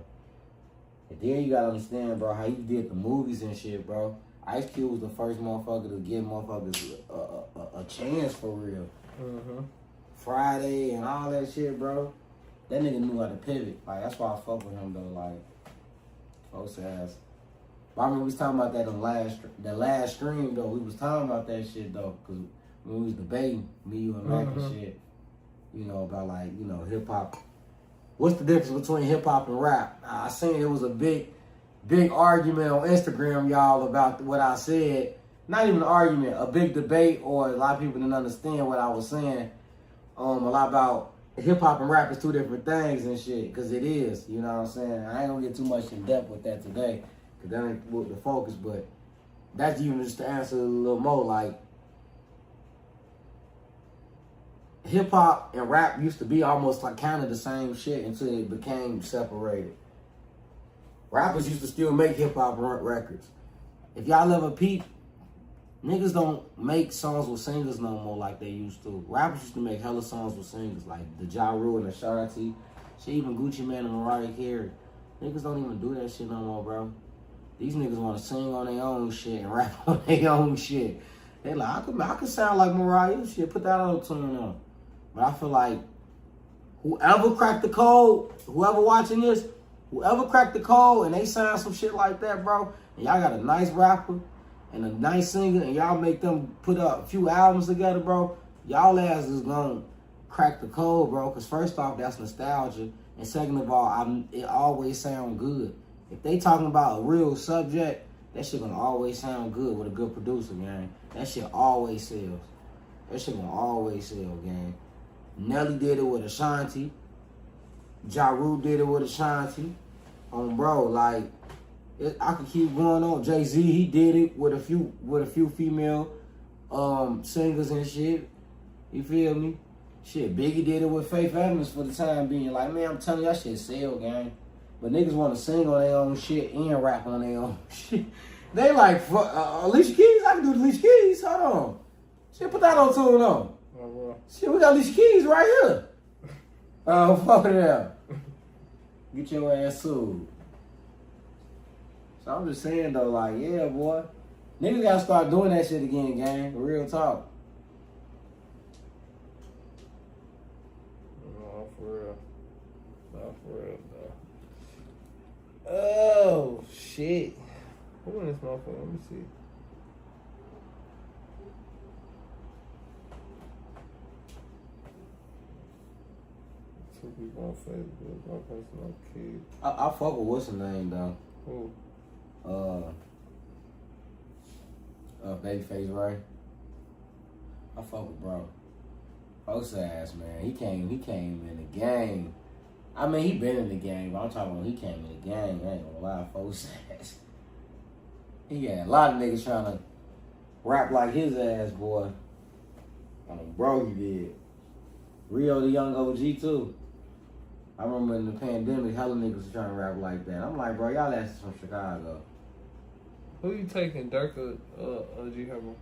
And then you gotta understand, bro, how he did the movies and shit, bro. Ice Cube was the first motherfucker to give motherfuckers a chance for real. Mm-hmm. Friday and all that shit, bro. That nigga knew how to pivot. Like, that's why I fuck with him, though. Like, folks ass. But I remember we was talking about that on the last stream, though. We was talking about that shit, though, because when we was debating, me, you, and Mac and shit, you know, about, like, you know, hip-hop. What's the difference between hip-hop and rap? I seen it was a big argument on Instagram, y'all, about what I said. Not even an argument, a big debate, or a lot of people didn't understand what I was saying. A lot about hip-hop and rap is two different things and shit, because it is, you know what I'm saying? I ain't gonna get too much in depth with that today, because that ain't with the focus, but that's even just to answer a little more, like, hip hop and rap used to be almost like kind of the same shit until it became separated. Rappers used to still make hip hop records. If y'all ever peep, niggas don't make songs with singers no more like they used to. Rappers used to make hella songs with singers like the Ja Rule and Ashanti. Shit, even Gucci Mane and Mariah Carey. Niggas don't even do that shit no more, bro. These niggas want to sing on their own shit and rap on their own shit. They like, I could sound like Mariah. Shit, put that auto-tune on. But I feel like whoever cracked the code, whoever watching this, whoever cracked the code and they sound some shit like that, bro, and y'all got a nice rapper and a nice singer and y'all make them put up a few albums together, bro, y'all ass is gonna crack the code, bro, because first off, that's nostalgia. And second of all, it always sound good. If they talking about a real subject, that shit gonna always sound good with a good producer, gang. That shit always sells. That shit gonna always sell, gang. Nelly did it with Ashanti. Ja Rule did it with Ashanti. Bro, like, I could keep going on. Jay-Z, he did it with a few female singers and shit. You feel me? Shit, Biggie did it with Faith Evans for the time being. Like, man, I'm telling you, that shit sell, gang. But niggas want to sing on their own shit and rap on their own shit. They like, Alicia Keys? I can do the Alicia Keys. Hold on. Shit, put that on tune on. Oh, well. Shit, we got Alicia Keys right here. Fuck it up. Get your ass sued. So I'm just saying, though, like, yeah, boy. Niggas gotta start doing that shit again, gang. Real talk. No, for real. Not for real, though. Oh, shit. Who in this motherfucker? Let me see. Two people on Facebook. My personal kid. I fuck with what's her name, though. Who? Babyface Ray. I fuck with bro. Folks ass, man. He came in the game. I mean, he been in the game, but I'm talking about he came in the game. I ain't gonna lie, folks ass. He had a lot of niggas trying to rap like his ass, boy. Bro, he did. Rio the Young OG, too. I remember in the pandemic, hella niggas was trying to rap like that. I'm like, bro, y'all asses from Chicago. Who you taking, Dirk or G Herbo?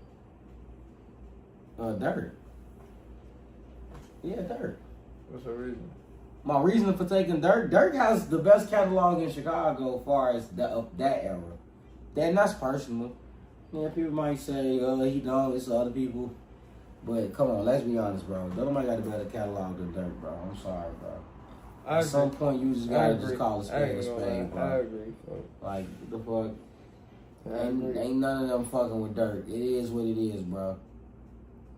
Dirk. Yeah, Dirk. What's her reason? My reason for taking Dirk has the best catalog in Chicago as far as that era. That's personal. Yeah, people might say, he don't, it's other people. But come on, let's be honest, bro. Nobody got a better catalog than Dirk, bro. I'm sorry, bro. At some point, you just gotta just call a spade, bro. I agree, fuck. Like, the fuck? Ain't none of them fucking with Dirk. It is what it is, bro.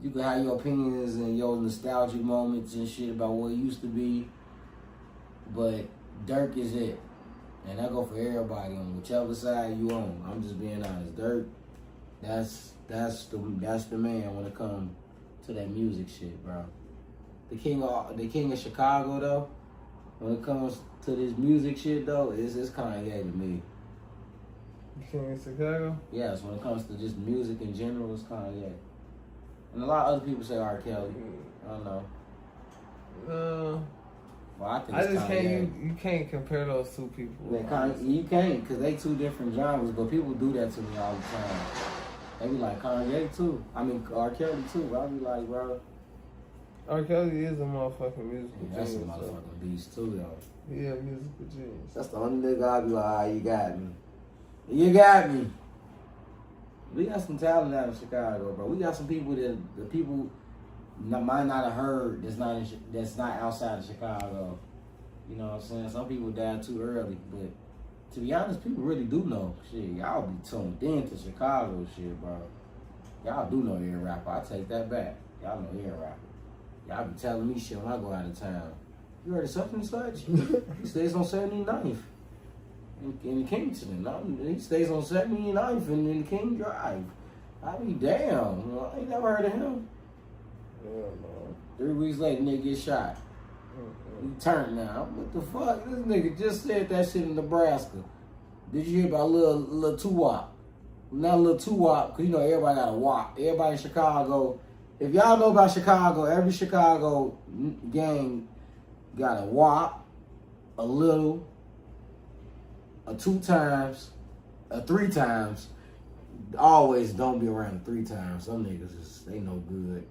You can have your opinions and your nostalgic moments and shit about what it used to be, but Dirk is it. And that go for everybody on whichever side you on. I'm just being honest. Dirk, that's the man when it comes to that music shit, bro. The king of Chicago though, when it comes to this music shit though, it's Kanye to me. King of Chicago? Yes, when it comes to just music in general, it's Kanye. And a lot of other people say R. Kelly. I don't know. Well, I think I it's just Kanye. can't. You can't compare those two people. You can't, because they two different genres, but people do that to me all the time. They be like, Kanye too. I mean, R. Kelly too. I be like, bro. R. Kelly is a motherfucking musical genius. That's a motherfucking beast too, though. Yeah, musical genius. That's the only nigga I be like, you got me. You got me. We got some talent out of Chicago, bro. We got some people that the people might not have heard that's not outside of Chicago. You know what I'm saying? Some people died too early, but to be honest, people really do know. Shit, y'all be tuned in to Chicago shit, bro. Y'all do know every rapper. I take that back. Y'all know every rapper. Y'all be telling me shit when I go out of town. You heard of such and such? He stays on 79th in Kingston. He stays on 79th in King Drive. I be damn. I ain't never heard of him. Yeah, man. 3 weeks later, nigga get shot. He turned now. What the fuck? This nigga just said that shit in Nebraska. Did you hear about little 2-wop? Not little 2-wop, because you know everybody got a wop. Everybody in Chicago If y'all know about Chicago, every Chicago gang got a wop, a little, a 2 times, a 3 times. Always don't be around the 3 times. Some niggas they no good.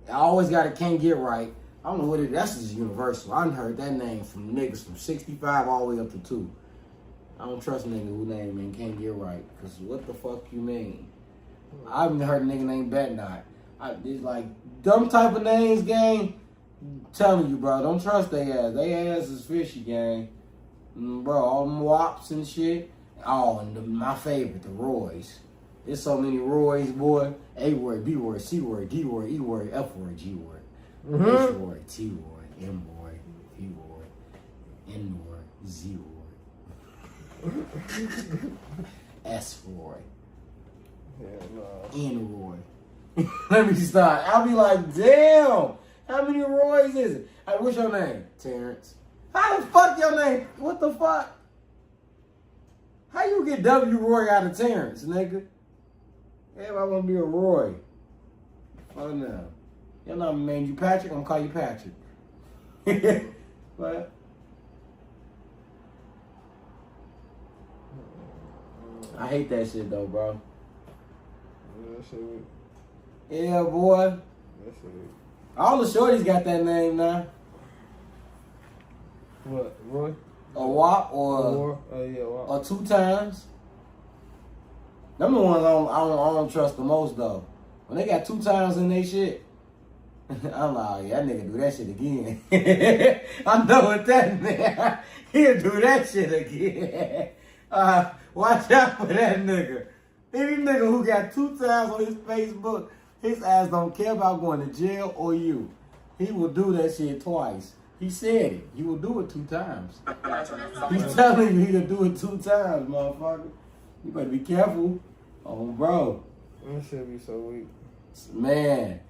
I always got a can't get right. I don't know what it is. That's just universal. I done heard that name from niggas from 65 all the way up to 2. I don't trust niggas who name and can't get right. Cause what the fuck you mean? I even heard a nigga named Batnot. It's like dumb type of names, gang. I'm telling you, bro, don't trust they ass. They ass is fishy, gang. Bro, all them wops and shit. Oh, and my favorite, the Roys. There's so many Roys, boy. A word, B word, C word, D word, E word, F word, G word, H word, T word, M word, P word, N word, Z word, S word, N word. Let me start. I'll be like, damn, how many Roys is it? Hey, what's your name? Terrence. How the fuck your name? What the fuck? How you get W. Roy out of Terrence, nigga? Everybody want to be a Roy. Oh, no. Y'all know I'm named you Patrick. I'm going to call you Patrick. What? I hate that shit, though, bro. Yeah, boy. All the shorties got that name now. What, Roy? A wop or wop. or 2 times. Them the ones I don't trust the most though. When they got 2 times in their shit, I'm like, oh, yeah, that nigga do that shit again. I know what that nigga. He'll do that shit again. Watch out for that nigga. Any nigga who got 2 times on his Facebook, his ass don't care about going to jail or you. He will do that shit twice. He said it. He will do it 2 times. He's telling you he'll do it 2 times, motherfucker. You better be careful. Oh, bro. That shit be so weak. Man.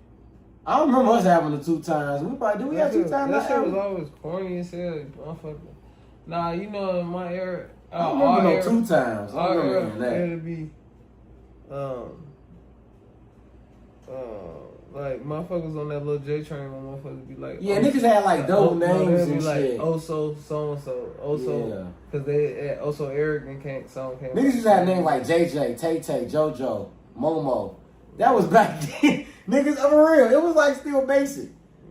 I don't remember us having the 2 times. We have 2 times? That shit was always corny as hell, motherfucker. Nah, you know, in my era... I don't remember no 2 times. I don't remember that. It'd be... like motherfuckers on that little J train when motherfuckers be like, yeah, niggas had like dope names and like, shit. Also so and so, because they also Eric and song came. Niggas used to have names like JJ, Tay Tay, JoJo, Momo. That was back then. Niggas, for real, it was like still basic.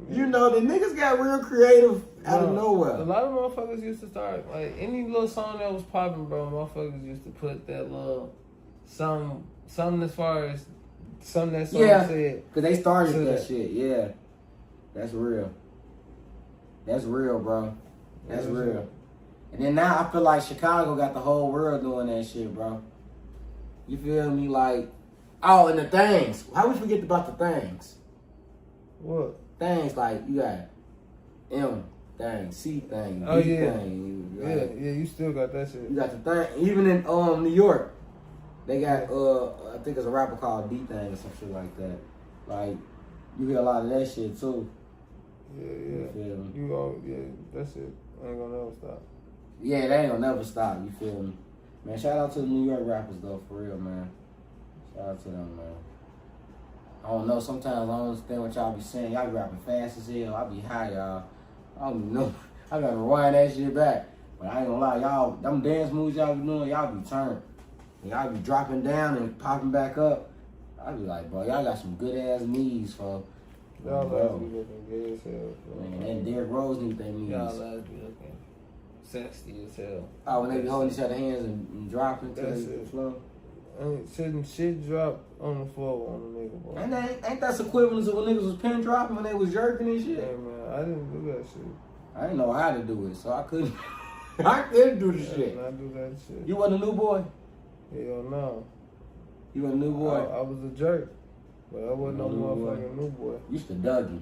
You know, the niggas got real creative out of nowhere. A lot of motherfuckers used to start like any little song that was popping, bro. Motherfuckers used to put that little something as far as. Something that song said. Because they started that shit, yeah. That's real. That's real, bro. That's real. And then now I feel like Chicago got the whole world doing that shit, bro. You feel me? Like, oh, and the things. How we forget about the things? What? Things like, you got M thing, C thing, oh, D yeah. thing. Yeah, you still got that shit. You got the thing. Even in New York. They got, I think it's a rapper called D-Thing or some shit like that. Like, you hear a lot of that shit, too. Yeah. You feel me? That shit ain't gonna never stop. Yeah, they ain't gonna never stop, you feel me? Man, shout out to the New York rappers, though, for real, man. Shout out to them, man. I don't know, sometimes I don't understand what y'all be saying. Y'all be rapping fast as hell. I be high, y'all. I don't even know. I gotta rewind that shit back. But I ain't gonna lie, y'all, them dance moves y'all be doing, y'all be turned. Y'all be dropping down and popping back up. I be like, bro, y'all got some good ass knees, for y'all be looking good as hell. Bro. Man, and Derrick Rose need their knees. Y'all be looking sexy as hell. Oh, when they be holding each other hands and dropping to the floor. Shouldn't shit drop on the floor on the nigga, boy. And ain't that equivalent of when niggas was pin dropping when they was jerking and shit? Hey man, I didn't do that shit. I didn't know how to do it, so I couldn't. I couldn't do the shit. I did not do that shit. You wasn't a new boy. Hell no. You a new boy? I was a jerk, but I wasn't no motherfucking new boy. You used to Dougie.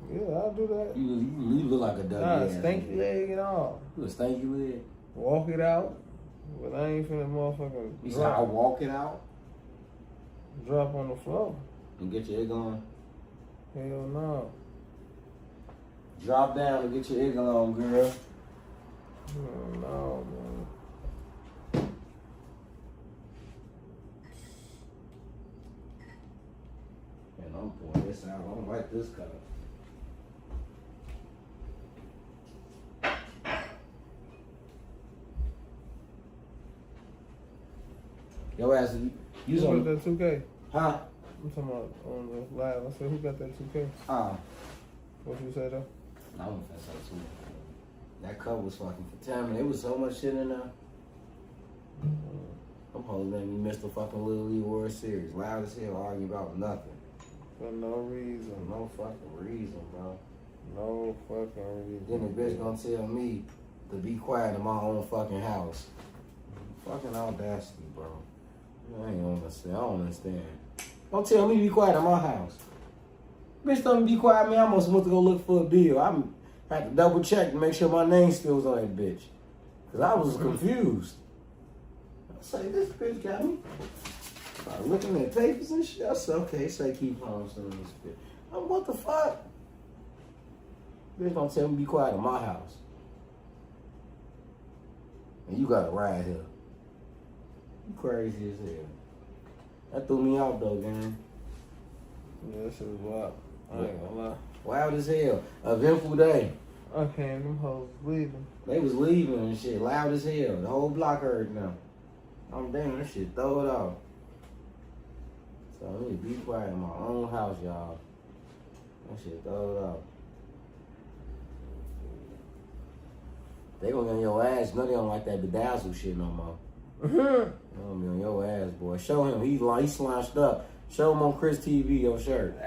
Yeah, I'll do that. You look like a Dougie. Nah, stanky leg and all. You a stanky leg? Walk it out, but I ain't finna motherfucking You said I'll walk it out? Drop on the floor. And get your egg on? Hell no. Drop down and get your egg on, girl. No, man. Man, I'm boy, this out. I don't like this color. Yo ass, you Who got that 2K? Huh? I'm talking about on the live. I said, who got that 2K? What you say though? I don't think so too. That cover was fucking contaminated. It was so much shit in there. I'm holding made me miss the fucking Little League World Series. Loud as hell, argue about nothing. For no reason. No fucking reason, bro. No fucking reason. Then the bitch gonna tell me to be quiet in my own fucking house. Fucking audacity, bro. I ain't understand. I don't understand. Don't tell me to be quiet in my house. Bitch, don't be quiet. Man, I almost went to go look for a bill. I had to double check to make sure my name still was on that bitch. Cause I was confused. I say, this bitch got me. Started looking at papers and shit. I said, okay, say keep home son this bitch. I'm what the fuck? Bitch don't tell me to be quiet in my house. And you got a ride here. You crazy as hell. That threw me off though, gang. Yeah, that shit was wild. I ain't gonna lie. Wild as hell. Eventful day. Okay, them hoes leaving. They was leaving and shit. Loud as hell. The whole block heard now. I'm damn, that shit throw it off. So I need to be quiet in my own house, y'all. That shit throw it off. They gonna get on your ass. No, they don't like that bedazzle shit no more. They gonna be on your ass, boy. Show him. He slouched up. Show him on Chris TV your shirt.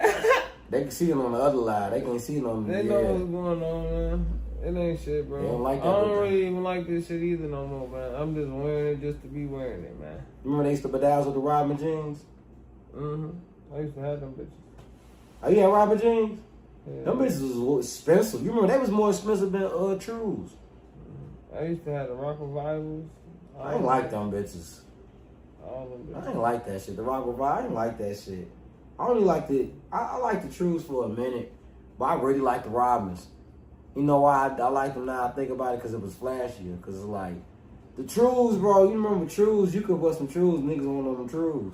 They can see it on the other line. They can't see it on the They know what's going on, man. It ain't shit, bro. They don't like that, I don't but really even like this shit either no more, man. I'm just wearing it just to be wearing it, man. Remember they used to bedazzle the Robin jeans? I used to have them bitches. Oh, you had Robin jeans? Yeah. Them bitches was expensive. You remember they was more expensive than Trues. I used to have the Rock Revivals. I ain't like them bitches. All them I bitches. ain't like that shit. The Rock Revival, I ain't like that shit. I only liked it. I liked the Trues for a minute, but I really liked the Robins. You know why I like them now? I think about it because it was flashier. Because it's like the Trues, bro. You remember Trues? You could put some Trues. Niggas on them Trues.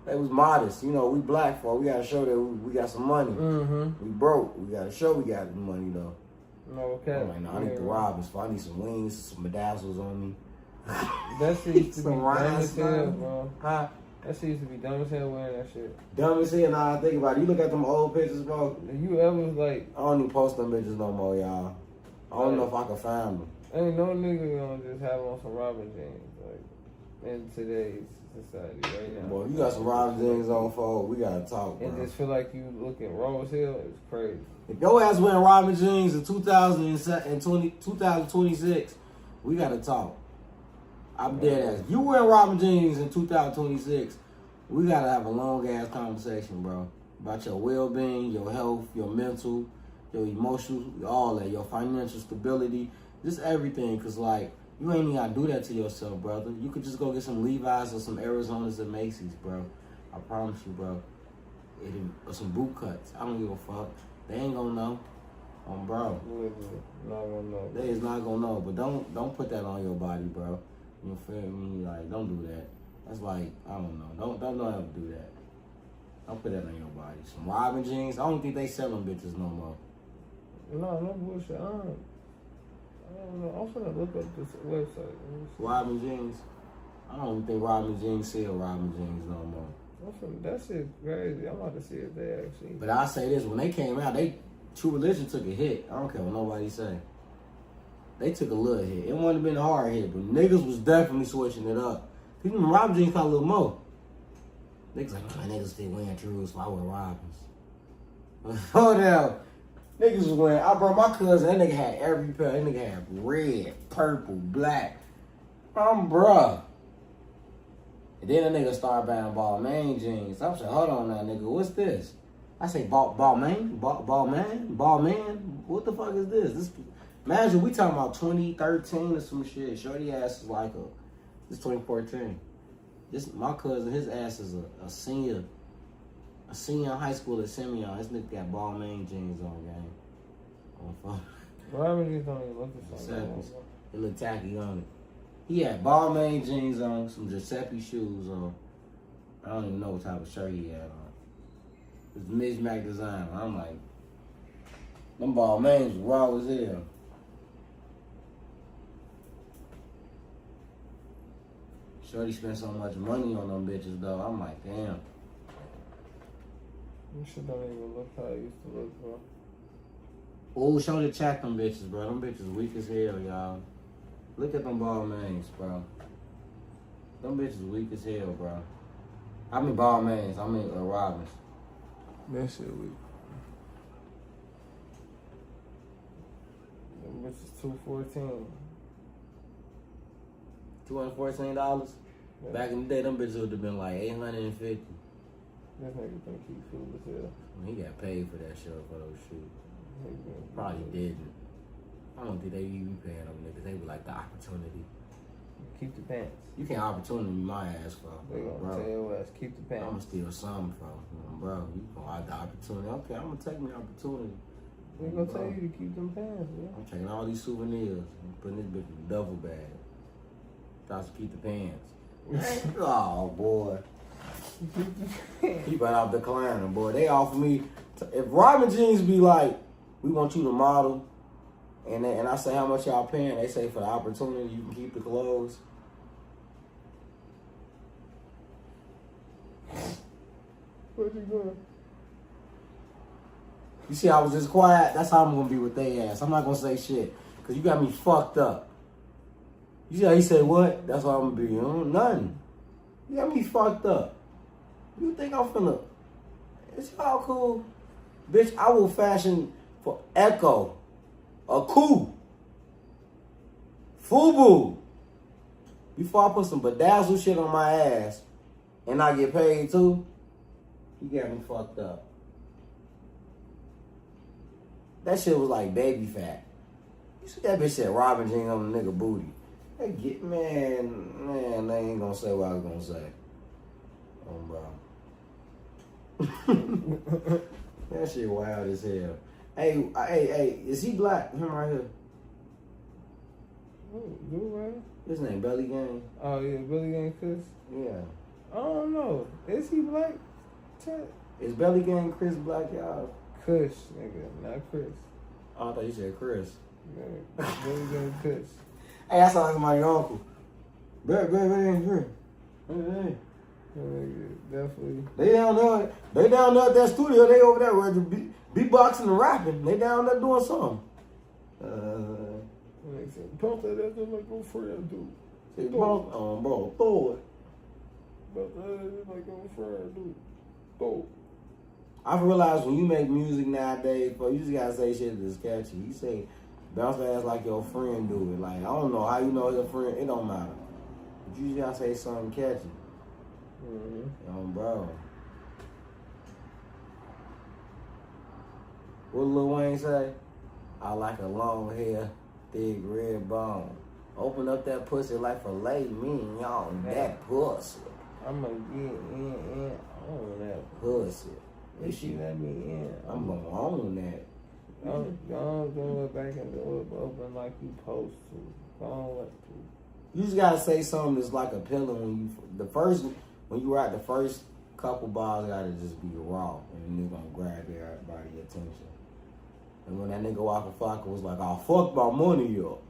They was modest. You know, we black folk. We gotta show that we got some money. We broke. We gotta show we got the money though. No, okay. I'm like, no, I need the Robins. I need some wings, some bedazzles on me. That shit used to be Some dumb rhymes, as hell, bro. Huh? That shit used to be dumb as hell wearing that shit. Dumb as hell. Now I think about it. You look at them old pictures, bro. If you ever was like, I don't even post them bitches no more, y'all. I don't know if I can find them. ain't no nigga gonna just have on some Robin jeans, like, in today's society right now. Boy, if you got some Robin jeans on, folks, we gotta talk, bro. And just feel like you looking raw as hell, it's crazy. If your ass wearing Robin jeans in 2026, we gotta talk. I'm dead ass. If you wearing Robin jeans in 2026, we gotta have a long ass conversation, bro. About your well-being, your health, your mental, your emotional, all that, your financial stability, just everything. Cause like, you ain't even gotta do that to yourself, brother. You could just go get some Levi's or some Arizonas at Macy's, bro. I promise you, bro. Or some boot cuts. I don't give a fuck. They ain't gonna know. Bro. Literally, not gonna know. They is not gonna know. But don't put that on your body, bro. You feel me? Like, don't do that. That's like, I don't know. Don't ever do that. Don't put that on your body. Some Robin jeans. I don't think they sell them bitches no more. No bullshit. I don't know. I'm finna look up this website. Robin jeans. I don't even think Robin jeans sell Robin jeans no more. That shit crazy. I'm about to see if they actually. But I say this: when they came out, True Religion took a hit. I don't care what nobody say. They took a little hit. It wouldn't have been a hard hit, but niggas was definitely switching it up. People in Robin jeans got a little more. Niggas like, my niggas still wearing Trues, so I wear Robins. Oh no. Niggas was wearing, I brought my cousin, that nigga had every pair. That nigga had red, purple, black. Bruh. And then the nigga started buying Balmain jeans. I was like, hold on now, nigga, what's this? I say, Balmain? Balmain? What the fuck is this? Imagine we talking about 2013 or some shit. Shorty ass is like this 2014. My cousin, his ass is a senior in high school at Simeon. This nigga got Balmain jeans on, gang. On phone. Robin jeans don't even look the same. It look tacky on it. He had Balmain jeans on, some Giuseppe shoes on. I don't even know what type of shirt he had on. It's mismatch design. I'm like, them ball mains raw as hell. Shorty spent so much money on them bitches though. I'm like, damn. Them shit don't even look how it used to look, bro. Oh, Shorty check them bitches, bro. Them bitches weak as hell, y'all. Look at them ball mains, bro. Them bitches weak as hell, bro. I mean ball mains. I mean Robins. That shit weak. Them bitches $214. $214. Yeah. Back in the day, them bitches would have been like $850. This nigga think he cool as hell. He got paid for that show for those shoes. Probably didn't. I don't think they even paying them niggas. They were like the opportunity. Keep the pants. You can't opportunity my ass for, They gonna bro. tell your ass, keep the pants. I'ma steal something from, bro. You gonna have the opportunity. Okay, I'm gonna take my opportunity. They gonna tell you to keep them pants, bro. I'm taking all these souvenirs and putting this bitch in a duffel bag. Tries to keep the pants. Oh boy. Keep it out declining, boy. They offer me if Robin Jeans be like, we want you to model, and I say how much y'all paying, they say for the opportunity you can keep the clothes. Where'd you go? You see, I was just quiet. That's how I'm gonna be with they ass. I'm not gonna say shit, cause you got me fucked up. You see how he said what? That's how I'm gonna be. Nothing. You got me fucked up. You think I'm finna? It's all cool, bitch. I will fashion for Echo, a coup, FUBU. Before I put some bedazzle shit on my ass, and I get paid too. You got me fucked up. That shit was like baby fat. You see that bitch said Robin Jean on the nigga booty. They get man, they ain't gonna say what I was gonna say. Bro. That shit wild as hell. Hey, is he black? Him right here. Dude, right? His name Belly Gang. Oh yeah, Billy Gang Chris. Yeah. I don't know. Is he black? Is Belly Gang Chris black, y'all? Kush, nigga, not Chris. Oh, I thought you said Chris. Yeah, Billy Gang Kush. Hey, that sounds like my uncle. Hey. Definitely. They down there at that studio. They over there where the beatboxing and rapping. They down there doing something. Pump that ass up like a friend, dude. Say, bro, throw it. Pump that ass up like a friend, dude. Throw it. I've realized when you make music nowadays, bro, you just gotta say shit that's catchy. You say bounce that ass like your friend do it. Like, I don't know how you know your friend. It don't matter. But you just gotta say something catchy. Bro. What Lil Wayne say? I like a long hair, thick red bone. Open up that pussy like filet mignon. That pussy. I'm gonna get in on that Pussy. If she let me in, I'm gonna own that. Don't do it back and do it open like you supposed to. Don't let to. You just gotta say something that's like appealing when you write the first couple bars, gotta just be raw, and you're gonna grab everybody's attention. And when that nigga Waka Flocka was like, I fucked my money up.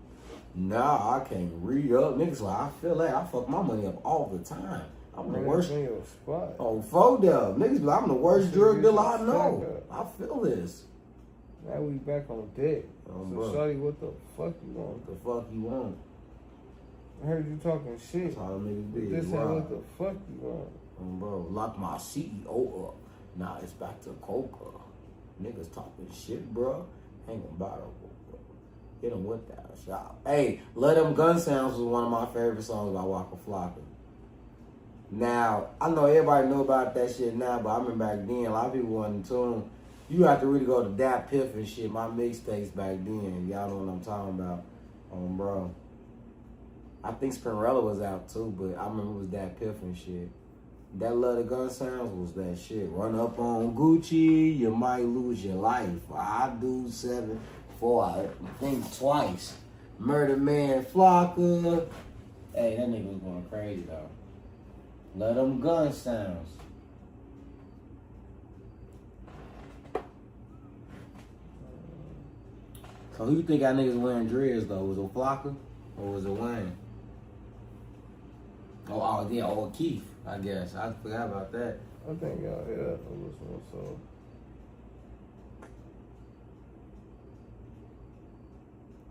Nah, I can't re-up. Niggas like, I feel that. I fuck my money up all the time. I'm the worst. Oh, fuck them. Niggas be like, I'm the worst drug dealer I know. I feel this. Now we back on deck. Oh, So, bro. shawty, what the fuck you want? What the fuck you want? I heard you talking shit. That's how niggas be. This ain't Wow. what the fuck you want. Bro, lock my CEO up. Nah, it's back to Coca. Niggas talking shit, bro. Hang a bottle. Hit him with that shot. Hey, Let Them Gun Sounds was one of my favorite songs by Waka Flocka. Now, I know everybody know about that shit now, but I remember back then, a lot of people wasn't in tune. You have to really go to Dat Piff and shit, my mixtapes back then. Y'all know what I'm talking about. Bro. I think Spinrilla was out too, but I remember it was Dat Piff and shit. That Let the Gun Sounds was that shit. Run up on Gucci, you might lose your life. I do 7-4, I think twice. Murder Man Flocka. Hey, that nigga was going crazy though. Let Them Gun Sounds. So who you think got niggas wearing dreads though? Was it Flocka or was it Wayne? Oh yeah, or Keith, I guess. I forgot about that. I think y'all hear that from this one, so.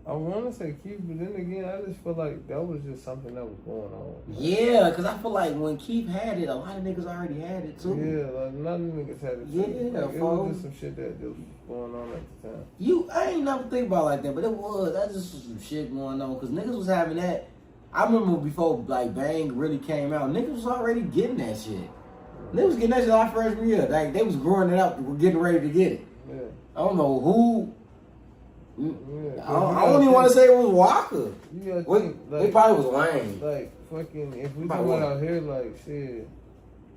I want to say Keith, but then again, I just feel like that was just something that was going on. Yeah, because I feel like when Keith had it, a lot of niggas already had it too. Yeah, like none of the niggas had it too. Yeah, Like, it was just some shit that was going on at the time. I ain't never think about it like that, but it was. That just was some shit going on because niggas was having that. I remember before like Bang really came out, niggas was already getting that shit. Niggas was getting that shit our freshman year. Like they was growing it up, getting ready to get it. Yeah. I don't know who. Yeah, I don't even want to say it was Walker. You gotta think, It probably was Wayne. Like fucking, if we Probably talking was. out here, like shit.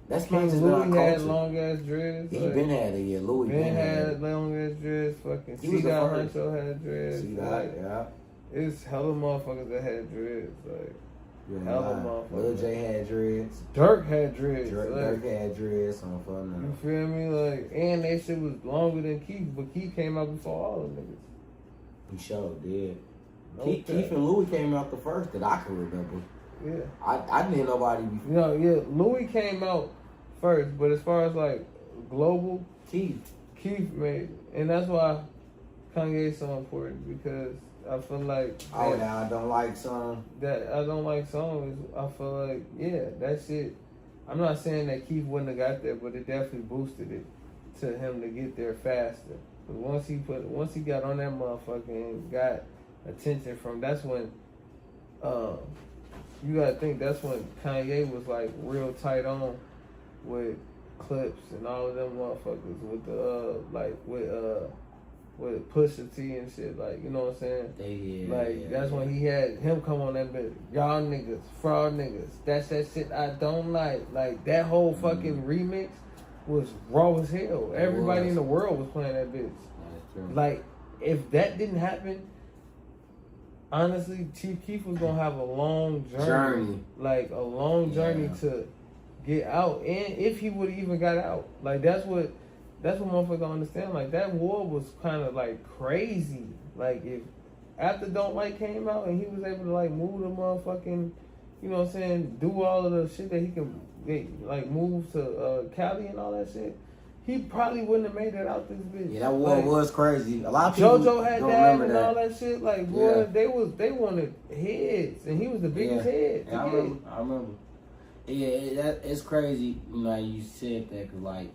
That's King just been our Louis had culture. long ass dreads. He like, been had it, yeah. Louis Ben had long ass dreads. Fucking He was the C-Dot first. Huncho had dreads. See like, that, yeah. It's hella motherfuckers that had dreads. Like hella motherfuckers. Lil J had dreads. Dirk had dreads. Dirk had dreads on for You now. feel me? Like, and that shit was longer than Keith, but Keith came out before all them niggas. He sure did. No Keith and Louis came out the first that I can remember. Yeah. I didn't hear nobody before. You know, yeah, Louis came out first, but as far as like global, Keith made it. And that's why Kanye's so important, because I feel like Oh, now I don't like some. that I don't like songs. I feel like, yeah, that shit. I'm not saying that Keith wouldn't have got there, but it definitely boosted it to him to get there faster. But once he got on that motherfucker and got attention from, that's when you gotta think that's when Kanye was like real tight on with Clips and all of them motherfuckers with the with Pusha T and shit, like, you know what I'm saying? That's when he had him come on that bit. Y'all niggas, fraud niggas. That's that shit I don't like. Like that whole fucking remix was raw as hell. Everybody in the world was playing that bitch. Like, if that didn't happen, honestly, Chief Keef was gonna have a long journey. Like a long journey to get out. And if he would have even got out. Like that's what motherfuckers don't understand. Like that war was kind of like crazy. Like if after Don't Like came out and he was able to like move the motherfucking, you know what I'm saying, do all of the shit that he can like move to Cali and all that shit, he probably wouldn't have made it out this bitch. Yeah, that war like, was crazy. A lot of people JoJo had don't that remember and that. all that shit. Like, boy, they wanted heads, and he was the biggest head. Yeah, I remember. Yeah, it's crazy. You know, you said that because like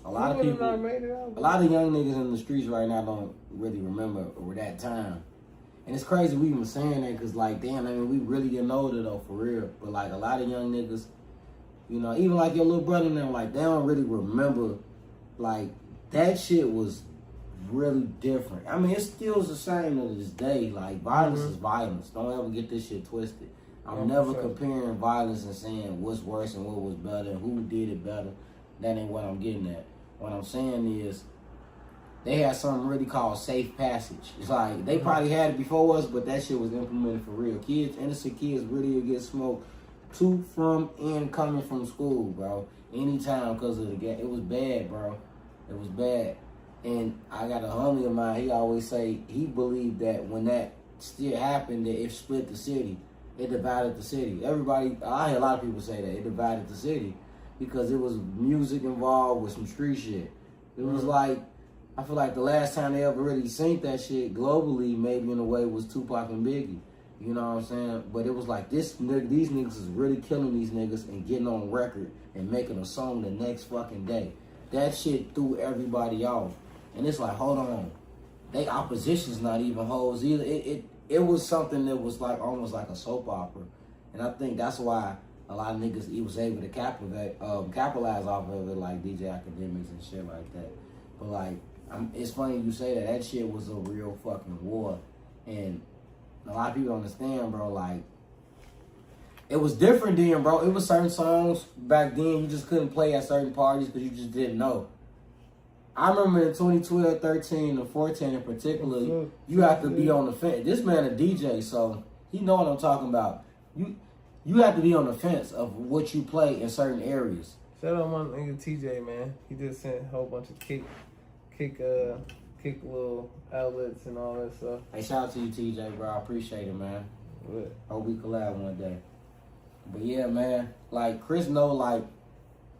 a lot of people, made it out, a lot of young niggas in the streets right now don't really remember that time. And it's crazy we even saying that because like, damn, I mean, we really getting older though, for real. But like a lot of young niggas, you know, even like your little brother and them, like they don't really remember. Like, that shit was really different. I mean, it still the same to this day. Like, violence is violence. Don't ever get this shit twisted. I'm never comparing violence and saying what's worse and what was better and who did it better. That ain't what I'm getting at. What I'm saying is, they had something really called safe passage. It's like, they probably had it before us, but that shit was implemented for real. Kids, innocent kids really would get smoked to, from, and coming from school, bro. Anytime because of the gas. It was bad, bro. It was bad. And I got a homie of mine, he always say he believed that when that still happened, that it split the city. It divided the city. Everybody, I hear a lot of people say that. It divided the city because it was music involved with some street shit. It was like, I feel like the last time they ever really seen that shit globally, maybe in a way, was Tupac and Biggie. You know what I'm saying? But it was like these niggas is really killing these niggas and getting on record and making a song the next fucking day. That shit threw everybody off. And it's like, hold on. They opposition's not even hoes either. It was something that was like almost like a soap opera. And I think that's why a lot of niggas he was able to capitalize off of it, like DJ Academics and shit like that. But like, it's funny you say that. That shit was a real fucking war. And a lot of people don't understand, bro. Like, it was different then, bro. It was certain songs back then you just couldn't play at certain parties because you just didn't know. I remember in 2012, 13, and 14 in particular, you have to be on the fence. This man a DJ, so he know what I'm talking about. You have to be on the fence of what you play in certain areas. Shout out my nigga TJ, man. He just sent a whole bunch of kick kick little outlets and all that stuff. Hey, shout out to you, TJ, bro. I appreciate it, man. But Hope we collab one day. But yeah, man, like Chris know, like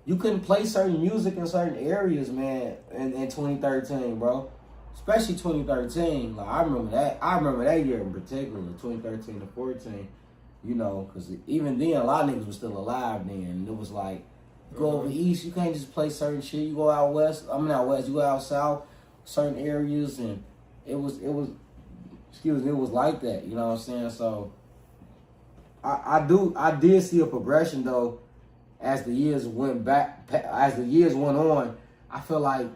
you couldn't play certain music in certain areas, man, in 2013, bro. Especially 2013. Like I remember that year in particular, 2013 to 14. You know, because even then, a lot of niggas was still alive then. And it was like, go over east, you can't just play certain shit. You go out west, out west, you go out south, certain areas, and it was like that. You know what I'm saying? So I did see a progression though as the years went on. I feel like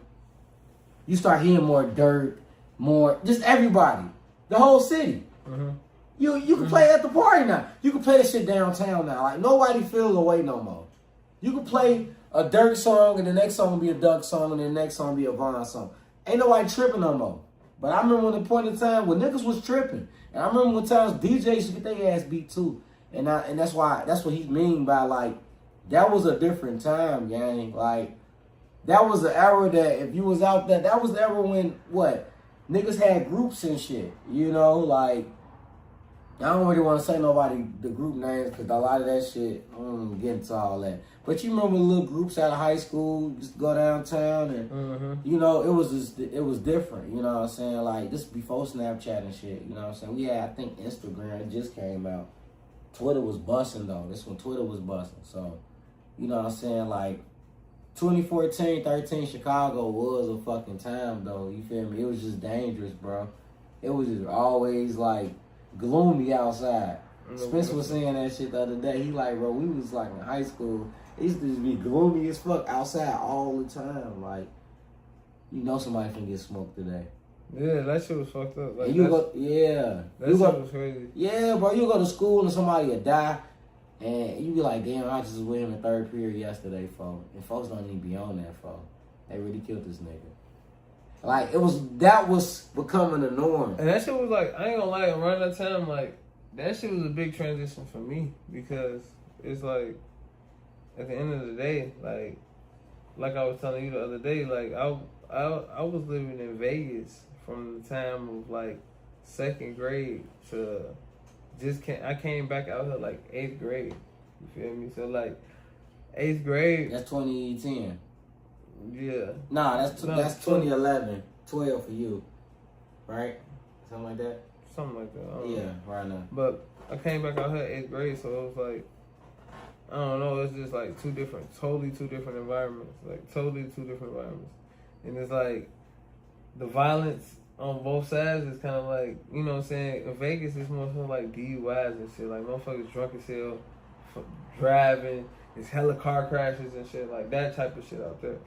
you start hearing more dirt, more just everybody, the whole city. Mm-hmm. You can play at the party now. You can play that shit downtown now. Like nobody feels away no more. You can play a Dirk song and the next song will be a Duck song and the next song will be a Von song. Ain't nobody tripping no more. But I remember when the point in time when niggas was tripping. And I remember when times DJs used to get their ass beat too. And that's what he mean by like that was a different time, gang. Like that was the era that if you was out there, that was the era when niggas had groups and shit. You know, like I don't really want to say the group names because a lot of that shit, I don't even get into all that. But you remember little groups out of high school, just go downtown and, you know, it was different, you know what I'm saying? Like, this before Snapchat and shit, you know what I'm saying? We had, I think, Instagram, it just came out. Twitter was busting, though. This when Twitter was busting. So, you know what I'm saying? Like, 2014, 13, Chicago was a fucking time, though. You feel me? It was just dangerous, bro. It was just always, like, gloomy outside. Spencer was saying that shit the other day. He like, bro, we was like in high school. It used to just be gloomy as fuck outside all the time. Like, you know somebody can get smoked today. Yeah, that shit was fucked up. Like, That shit was crazy. Yeah, bro, you go to school and somebody will die, and you be like, damn, I just was with him in third period yesterday, folks. And folks don't even be on that, folks. They really killed this nigga. Like, that was becoming the norm. And that shit was like, I ain't gonna lie, around that time, like, that shit was a big transition for me because it's like, at the end of the day, like I was telling you the other day, like, I was living in Vegas from the time of, like, 2nd grade to I came back out here, like, 8th grade. You feel me? So, like, 8th grade. That's 2010. Yeah. Nah, that's 2011. 12 for you. Right? Something like that? Something like that. I don't Yeah, know. right now. But I came back out here 8th grade, so it was like, I don't know, it's just like totally two different environments. Like, totally two different environments. And it's like, the violence on both sides is kind of like, you know what I'm saying? In Vegas, it's more so like DUIs and shit. Like, motherfuckers drunk as hell, driving, it's hella car crashes and shit. Like, that type of shit out there.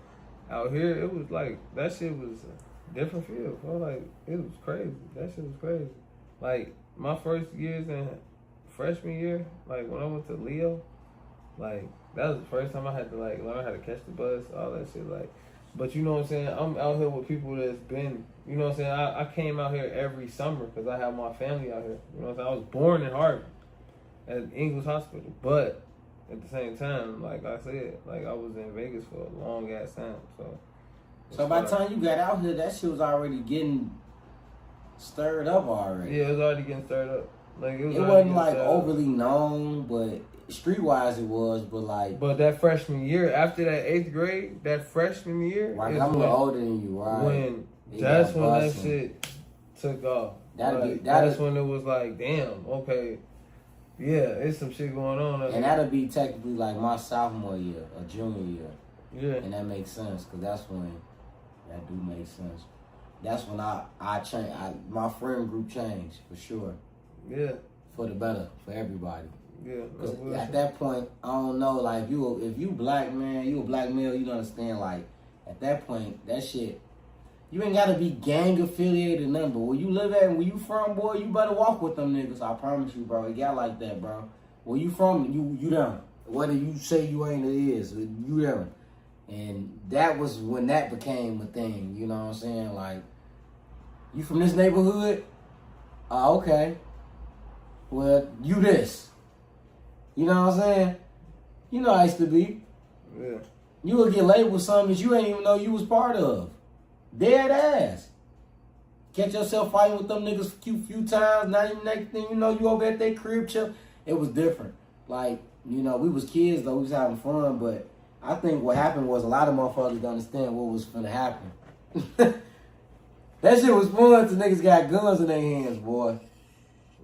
Out here, it was like, that shit was a different feel, bro. Like, it was crazy. That shit was crazy. Like, my first years in freshman year, like, when I went to Leo, like, that was the first time I had to, like, learn how to catch the bus, all that shit, like. But you know what I'm saying? I'm out here with people that's been, you know what I'm saying? I came out here every summer because I have my family out here. You know what I'm saying? I was born in Harvard at Ingles Hospital, but at the same time, like I said, like I was in Vegas for a long ass time. So by the time you got out here, that shit was already getting stirred up already. Yeah, it was already getting stirred up. Like it wasn't like overly known, but streetwise it was. But that freshman year, after that 8th grade, that freshman year, right? I'm a little older than you, right? That's when that shit took off. That's when it was like, damn, okay. Yeah, it's some shit going on. And that'll be technically like my sophomore year or junior year. Yeah. And that makes sense because that's when that do make sense. That's when I changed. My friend group changed for sure. Yeah. For the better for everybody. Yeah. Because at that point, I don't know. Like if you black man, you a black male, you don't understand. Like at that point, that shit. You ain't gotta be gang affiliated or nothing, but where you live at and where you from, boy, you better walk with them niggas. I promise you, bro. It got like that, bro. Where you from, you down. Whether you say you ain't, it is. You down. And that was when that became a thing, you know what I'm saying? Like, you from this neighborhood? Okay. Well, you this. You know what I'm saying? You know how I used to be. Yeah. You would get labeled something that you ain't even know you was part of. Dead ass. catch yourself fighting with them niggas a few times. Now you next thing you know, you over at their crib chill. It was different. Like, you know, we was kids though, we was having fun, but I think what happened was a lot of motherfuckers didn't understand what was finna happen. That shit was fun till niggas got guns in their hands, boy.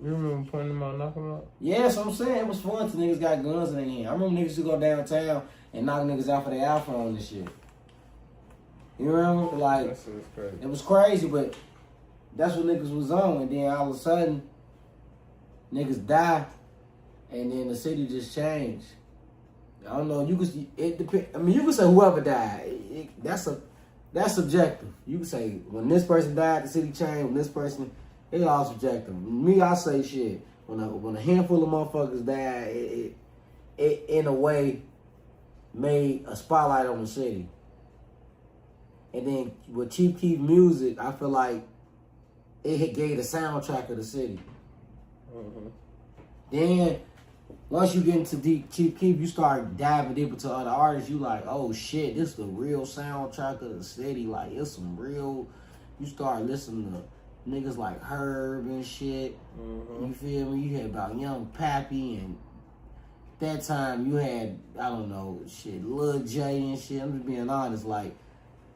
You remember putting them out, knocking them out? Yeah, that's what I'm saying. It was fun till niggas got guns in their hands. I remember niggas used to go downtown and knock niggas out for their iPhone and shit. You remember? Like, That shit was crazy. it was crazy, but that's what niggas was on. And then all of a sudden, niggas die, and then the city just changed. I don't know. You could, it depend. I mean, you could say whoever died. That's subjective. You could say when this person died, the city changed. When this person, it's all subjective. Me, I say shit. When a handful of motherfuckers died, it in a way made a spotlight on the city. And then with Chief Keef music, I feel like it gave the soundtrack of the city. Mm-hmm. Then once you get into Chief Keef, you start diving deeper to other artists. You like, oh shit, this is the real soundtrack of the city. Like, it's some real. You start listening to niggas like Herb and shit. Mm-hmm. You feel me? You had about Young Pappy, and that time you had, I don't know, shit, Lil J and shit. I'm just being honest, like,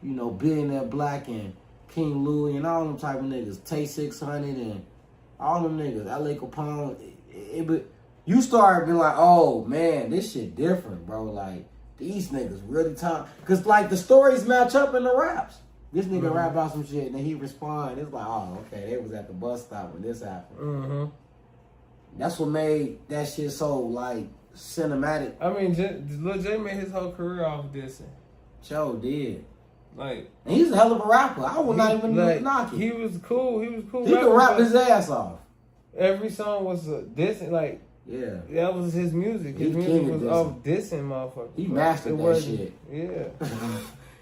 you know, Billionaire Black and King Louie and all them type of niggas. Tay 600 and all them niggas. LA Capone. But you start being like, oh man, this shit different, bro. Like, these niggas really talk. Cause like the stories match up in the raps. This nigga rap about some shit and then he respond. It's like, oh, okay, they was at the bus stop when this happened. Mm-hmm. That's what made that shit so like cinematic. I mean, Lil J made his whole career off dissing. Joe did. Like, and he's a hell of a rapper. I would not even knock it. He was cool. He could rap his ass off. Every song was dissing. Like, yeah, that was his music. His music was off dissing motherfuckers. He mastered that shit. Yeah.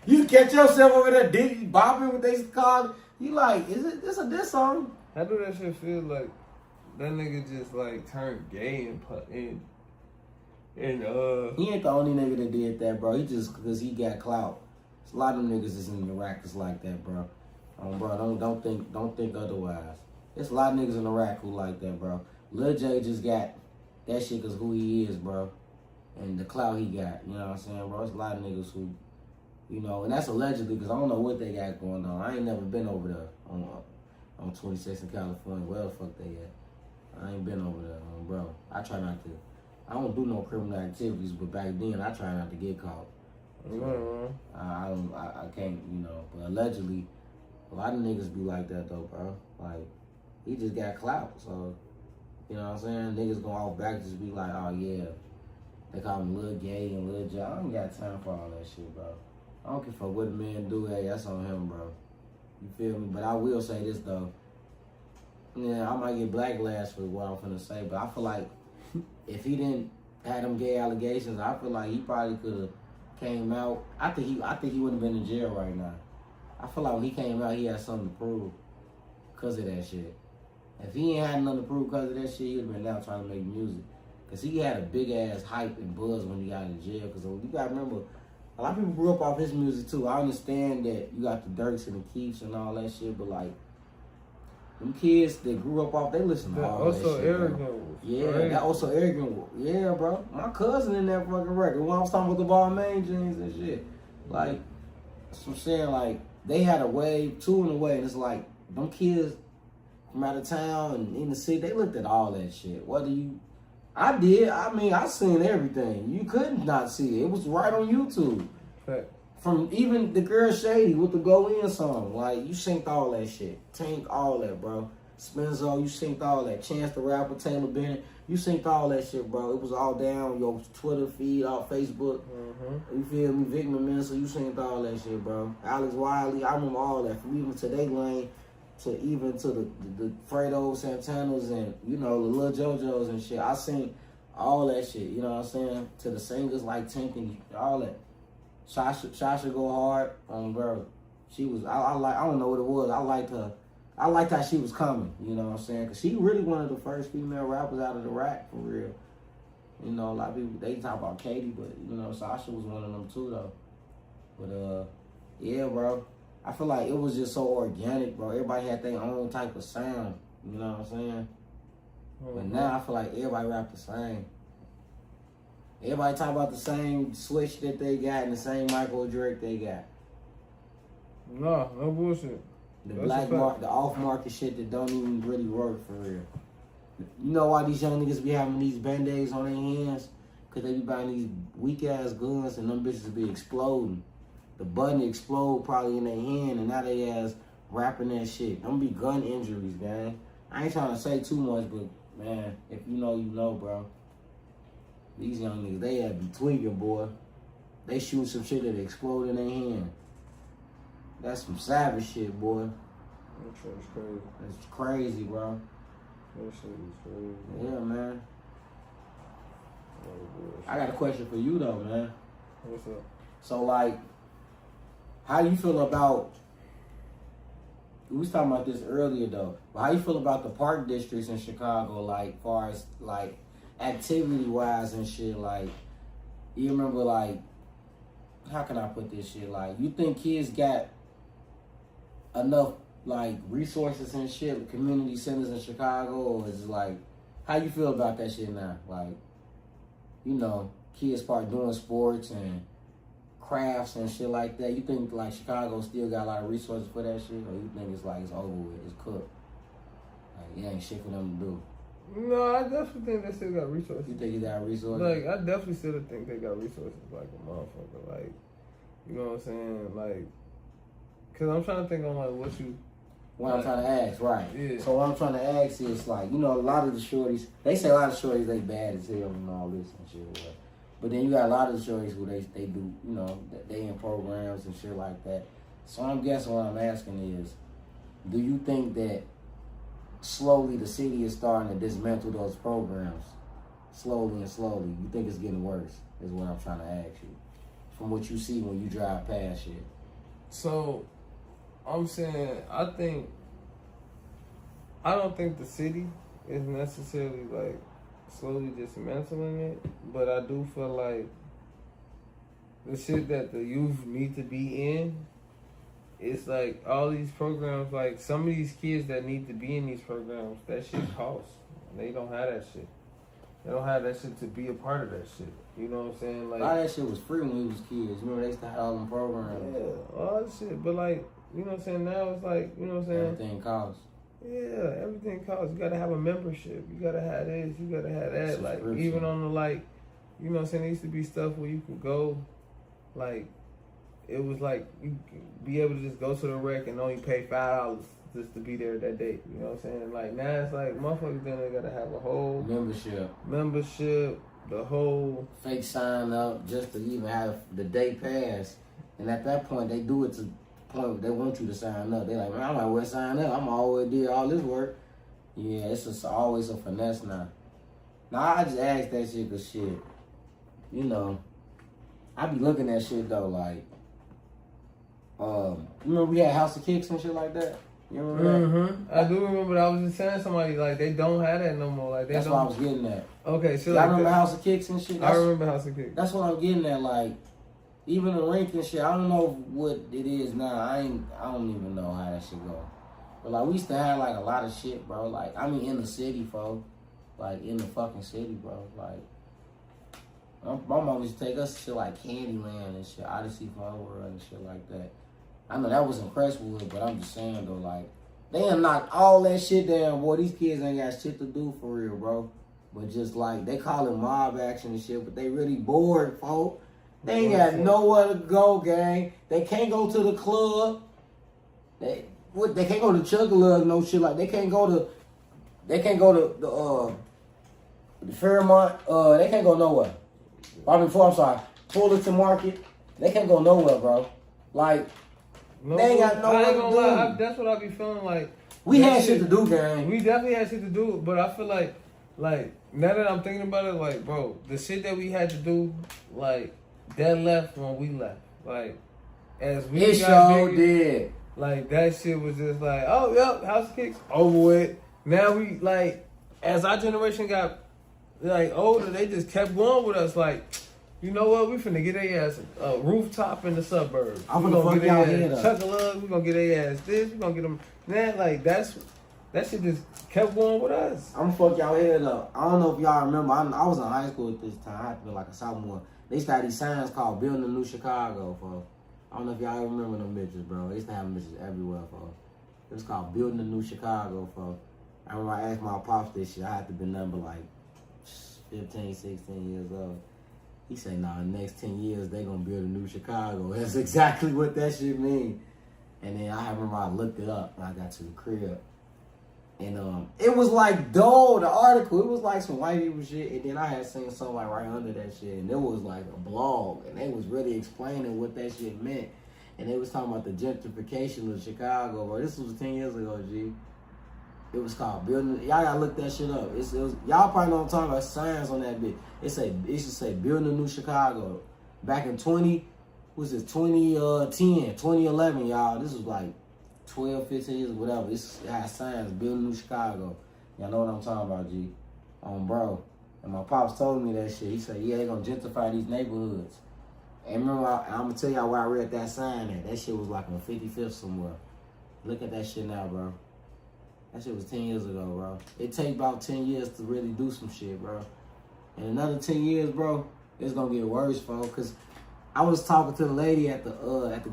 You catch yourself over there, Diddy bopping what they call it. You like, is it this a diss song? How do that shit feel like? That nigga just like turned gay and he ain't the only nigga that did that, bro. He just because he got clout. A lot of them niggas is in Iraq that's like that, bro. Bro, don't think otherwise. There's a lot of niggas in Iraq who like that, bro. Lil J just got that shit because who he is, bro, and the clout he got. You know what I'm saying, bro? There's a lot of niggas who, you know, and that's allegedly because I don't know what they got going on. I ain't never been over there on 26 in California. Where the fuck they at? I ain't been over there, bro. I try not to. I don't do no criminal activities, but back then I try not to get caught. So, I can't, you know, but allegedly, a lot of niggas be like that though, bro. Like, he just got clout, so, you know what I'm saying? Niggas go off back just be like, oh yeah, they call him Lil Gay and Lil J. I don't got time for all that shit, bro. I don't give a fuck what a man do, hey, that's on him, bro. You feel me? But I will say this though. Yeah, I might get backlash for what I'm finna say, but I feel like if he didn't have them gay allegations, I feel like he probably could have came out. I think he wouldn't have been in jail right now. I feel like when he came out, he had something to prove because of that shit. If he ain't had nothing to prove because of that shit, he would have been out trying to make music. Because he had a big ass hype and buzz when he got in jail. Because you got to remember, a lot of people grew up off his music too. I understand that you got the Dirks and the Keefs and all that shit, but like, them kids that grew up off, they listen to all that shit. Arrogant. Yeah, that also arrogant. Yeah, bro. My cousin in that fucking record. When I was talking about the ball main jeans and shit. Like, that's what I'm saying. Like, they had a wave, two in a way, and it's like, them kids from out of town and in the city, they looked at all that shit. I did. I mean, I seen everything. You couldn't not see it. It was right on YouTube. Right. From even the girl Shady with the Go In song. Like, you synced all that shit. Tank, all that, bro. Spenzo, you synced all that. Chance the Rapper, Taylor Bennett, you synced all that shit, bro. It was all down your Twitter feed, all Facebook. Mm-hmm. You feel me? Vic Mensa, you synced all that shit, bro. Alex Wiley, I remember all that. From even to they lane to even to the Fredo Santanas and, you know, the Lil JoJo's and shit. I seen all that shit, you know what I'm saying? To the singers like Tank and all that. Sasha go hard, bro. She was, I don't know what it was. I liked her. I liked how she was coming, you know what I'm saying? Because she really one of the first female rappers out of the rack, for real. You know, a lot of people, they talk about Katie, but, you know, Sasha was one of them too, though. But, yeah, bro. I feel like it was just so organic, bro. Everybody had their own type of sound. You know what I'm saying? But now I feel like everybody rap the same. Everybody talk about the same switch that they got and the same micro Drake they got. No bullshit. The off market shit that don't even really work for real. You know why these young niggas be having these band-aids on their hands? Cause they be buying these weak ass guns and them bitches be exploding. The button explode probably in their hand and now they ass rapping that shit. Them be gun injuries, man. I ain't trying to say too much, but man, if you know, you know, bro. These young niggas, they had be tweaking, boy. They shoot some shit that explode in their hand. That's some savage shit, boy. That shit's crazy. That's crazy, bro. That shit is crazy. Yeah, man. I got a question for you, though, man. What's up? So, like, how you feel about... We was talking about this earlier, though. But how you feel about the park districts in Chicago, like, far as, like, activity-wise and shit? Like, you remember, like... How can I put this shit? Like, you think kids got enough, like, resources and shit, community centers in Chicago? Or is it, like... How you feel about that shit now? Like, you know, kids start doing sports and crafts and shit like that. You think like Chicago still got a lot of resources for that shit, or you think it's like it's over with, it's cooked? Like it ain't shit for them to do. No, I definitely think they still got resources. You think you got resources? Like I definitely still think they got resources, like a motherfucker. Like, you know what I'm saying? Like, cause I'm trying to think on like what I'm trying to ask, right? Yeah. So what I'm trying to ask is like, you know, a lot of the shorties, they say a lot of shorties they bad as hell and all this and shit. But then you got a lot of the shorties who they do, you know, they in programs and shit like that. So I'm guessing what I'm asking is, do you think that slowly the city is starting to dismantle those programs? Slowly and slowly. You think it's getting worse, is what I'm trying to ask you. From what you see when you drive past shit. So, I'm saying, I don't think the city is necessarily like slowly dismantling it, but I do feel like the shit that the youth need to be in, it's like all these programs, like some of these kids that need to be in these programs, that shit costs. They don't have that shit. They don't have that shit to be a part of that shit. You know what I'm saying? Like, a lot of that shit was free when we was kids. Remember they used to have all them programs. Yeah, all that shit. But like, you know what I'm saying? Now it's like, you know what I'm saying? Everything costs. Yeah, everything costs. You gotta have a membership. You gotta have this. You gotta have that. Like, even on the like, you know what I'm saying? There used to be stuff where you could go, like, it was like you could be able to just go to the rec and only pay $5 just to be there that day. You know what I'm saying? Like now it's like motherfuckers then they gotta have a whole membership, the whole fake sign up just to even have the day pass. And at that point they do it to the point they want you to sign up. They're like, man, I might well sign up. I'm always did all this work. Yeah, it's just always a finesse now. Now I just asked that shit cause shit, you know, I be looking at shit though like, you remember we had House of Kicks and shit like that? You remember that? I do remember that. I was just saying somebody like they don't have that no more. Like that's don't. what I was getting at. Okay, so y'all like remember House of Kicks and shit? I remember House of Kicks. That's what I'm getting at. Like even the rink and shit. I don't know what it is now. I don't even know how that shit go. But like we used to have like a lot of shit, bro. Like I mean in the city, folks. Like in the fucking city, bro. Like my mom used to take us to shit like Candyland and shit, Odyssey Fun World and shit like that. I know that was in Crestwood, but I'm just saying though, like, they done knocked all that shit down, boy. These kids ain't got shit to do for real, bro. But just like, they call it mob action and shit, but they really bored, folk. They ain't got nowhere to go, gang. They can't go to the club. They can't go to Chug-a-Lug, no shit like. They can't go to the Fairmont. They can't go nowhere. I'm sorry, Fullerton Market. They can't go nowhere, bro. Like. No, they ain't got no I ain't gonna lie. do. That's what I be feeling like. We had shit to do, gang. We definitely had shit to do, but I feel like now that I'm thinking about it, like, bro, the shit that we had to do, like, that left when we left. Like, as we got bigger, did. Like, that shit was just like, oh, yep, House of Kicks, over with. Now we, like, as our generation got, like, older, they just kept going with us. Like, You know what? We finna get their ass a rooftop in the suburbs. I'm We gonna gonna fuck get y'all their head ass up. chuckle up. We gonna get their ass this. We gonna get them. Man, like that shit just kept going with us. I'm gonna fuck y'all head up. I don't know if y'all remember. I was in high school at this time. I had to be like a sophomore. They used to have these signs called "Building a New Chicago," folks. I don't know if y'all remember them bitches, bro. They used to have them bitches everywhere, folks. It was called "Building a New Chicago," folks. I remember I asked my pops this shit. I had to be number like 15, 16 years old. He said, nah, the next 10 years, they gonna build a new Chicago. That's exactly what that shit mean. And then I remember I looked it up when I got to the crib. And it was like, the article, it was like some white people shit. And then I had seen something like right under that shit. And it was like a blog. And they was really explaining what that shit meant. And they was talking about the gentrification of Chicago, bro. This was 10 years ago, G. It was called Building. Y'all gotta look that shit up. It was, y'all probably know what I'm talking about. Signs on that bitch. It should say Building a New Chicago. Back in 2011, y'all. This was like 12, 15 years, whatever. It had signs, Building a New Chicago. Y'all know what I'm talking about, G. Bro. And my pops told me that shit. He said, yeah, they gonna gentrify these neighborhoods. And remember, I'm gonna tell y'all where I read that sign at. That shit was like on 55th somewhere. Look at that shit now, bro. That shit was 10 years ago, bro. It take about 10 years to really do some shit, bro. And another 10 years, bro, it's gonna get worse, folks. Cause I was talking to the lady at the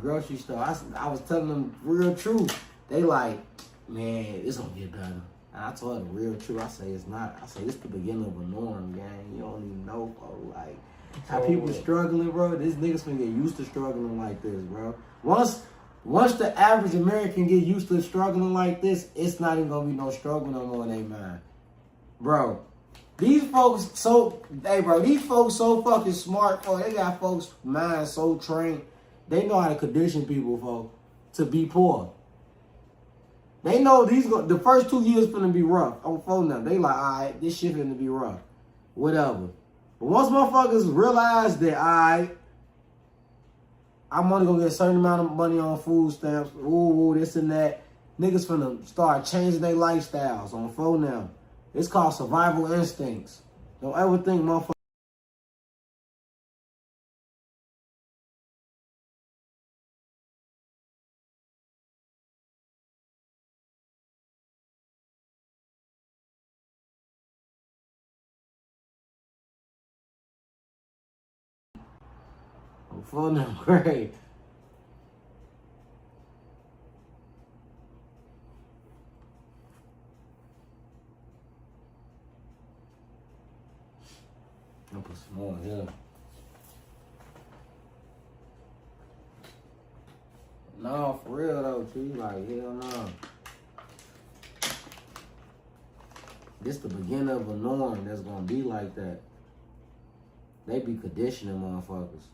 grocery store. I was telling them real truth. They like, man, it's gonna get better. And I told her the real truth. I say it's not. I say it's the beginning of a norm, gang. You don't even know, folks. Like how people struggling, bro. These niggas gonna get used to struggling like this, bro. Once the average American get used to struggling like this, it's not even gonna be no struggle no more in their mind. Bro, these folks so fucking smart, bro. They got folks' minds so trained. They know how to condition people, folks, to be poor. They know the first 2 years finna be rough on phone now. They like, all right, this shit finna be rough. Whatever. But once motherfuckers realize that, all right, I'm only gonna get a certain amount of money on food stamps. Ooh, this and that. Niggas finna start changing their lifestyles on phone now. It's called survival instincts. Don't ever think motherfuckers. On phone now, great. I'll put some more here. No, for real though, G. Like, hell no. This the beginning of a norm that's gonna be like that. They be conditioning motherfuckers.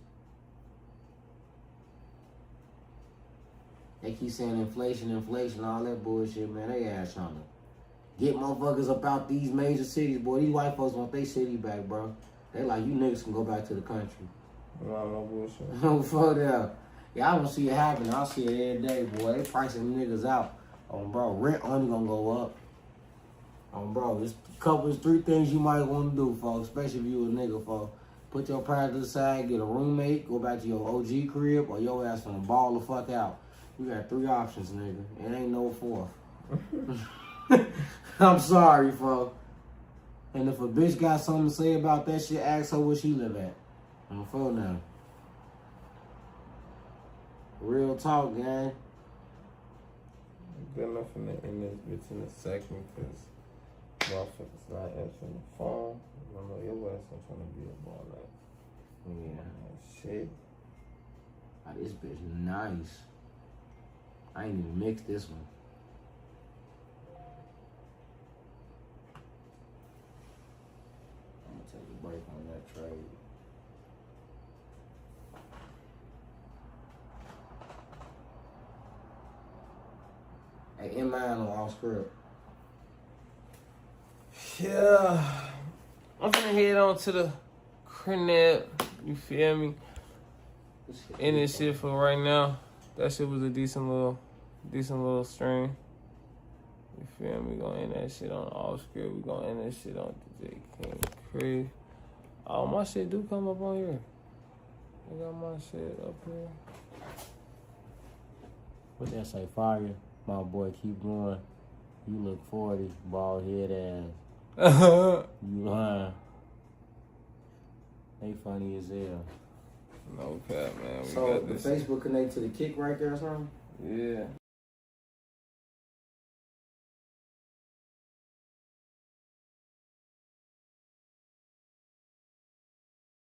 They keep saying inflation, all that bullshit, man. They ass trying to get motherfuckers up out these major cities, boy. These white folks want their city back, bro. They like, you niggas can go back to the country. No bullshit. Fuck that. Yeah, I don't see it happening. I see it every day, boy. They pricing niggas out. Bro, rent only gonna go up. Bro, there's three things you might want to do, folks, especially if you a nigga, folks. Put your pride to the side, get a roommate, go back to your OG crib, or your ass gonna ball the fuck out. You got three options, nigga. It ain't no fourth. I'm sorry, folks. And if a bitch got something to say about that shit, ask her where she live at. On the phone now. Real talk, gang. Good enough in this bitch in a second, because motherfuckers not answering the phone. I know your ass ain't trying to be up all night. Yeah. Shit. This bitch nice. I ain't even mixed this one. I'm gonna take a break on that trade. Hey, in mind on off script. Yeah. I'm finna head on to the crib. You feel me? In this shit for right now. That shit was a decent little stream. You feel me? We gonna end that shit on off script. We gonna end that shit on the J King Crib. Oh, my shit do come up on here. I got my shit up here. What that say? Fire. My boy, keep going. You look 40, bald head ass. You lying. They funny as hell. No cap, man. We So got the this. Facebook connect to the kick right there or something? Yeah.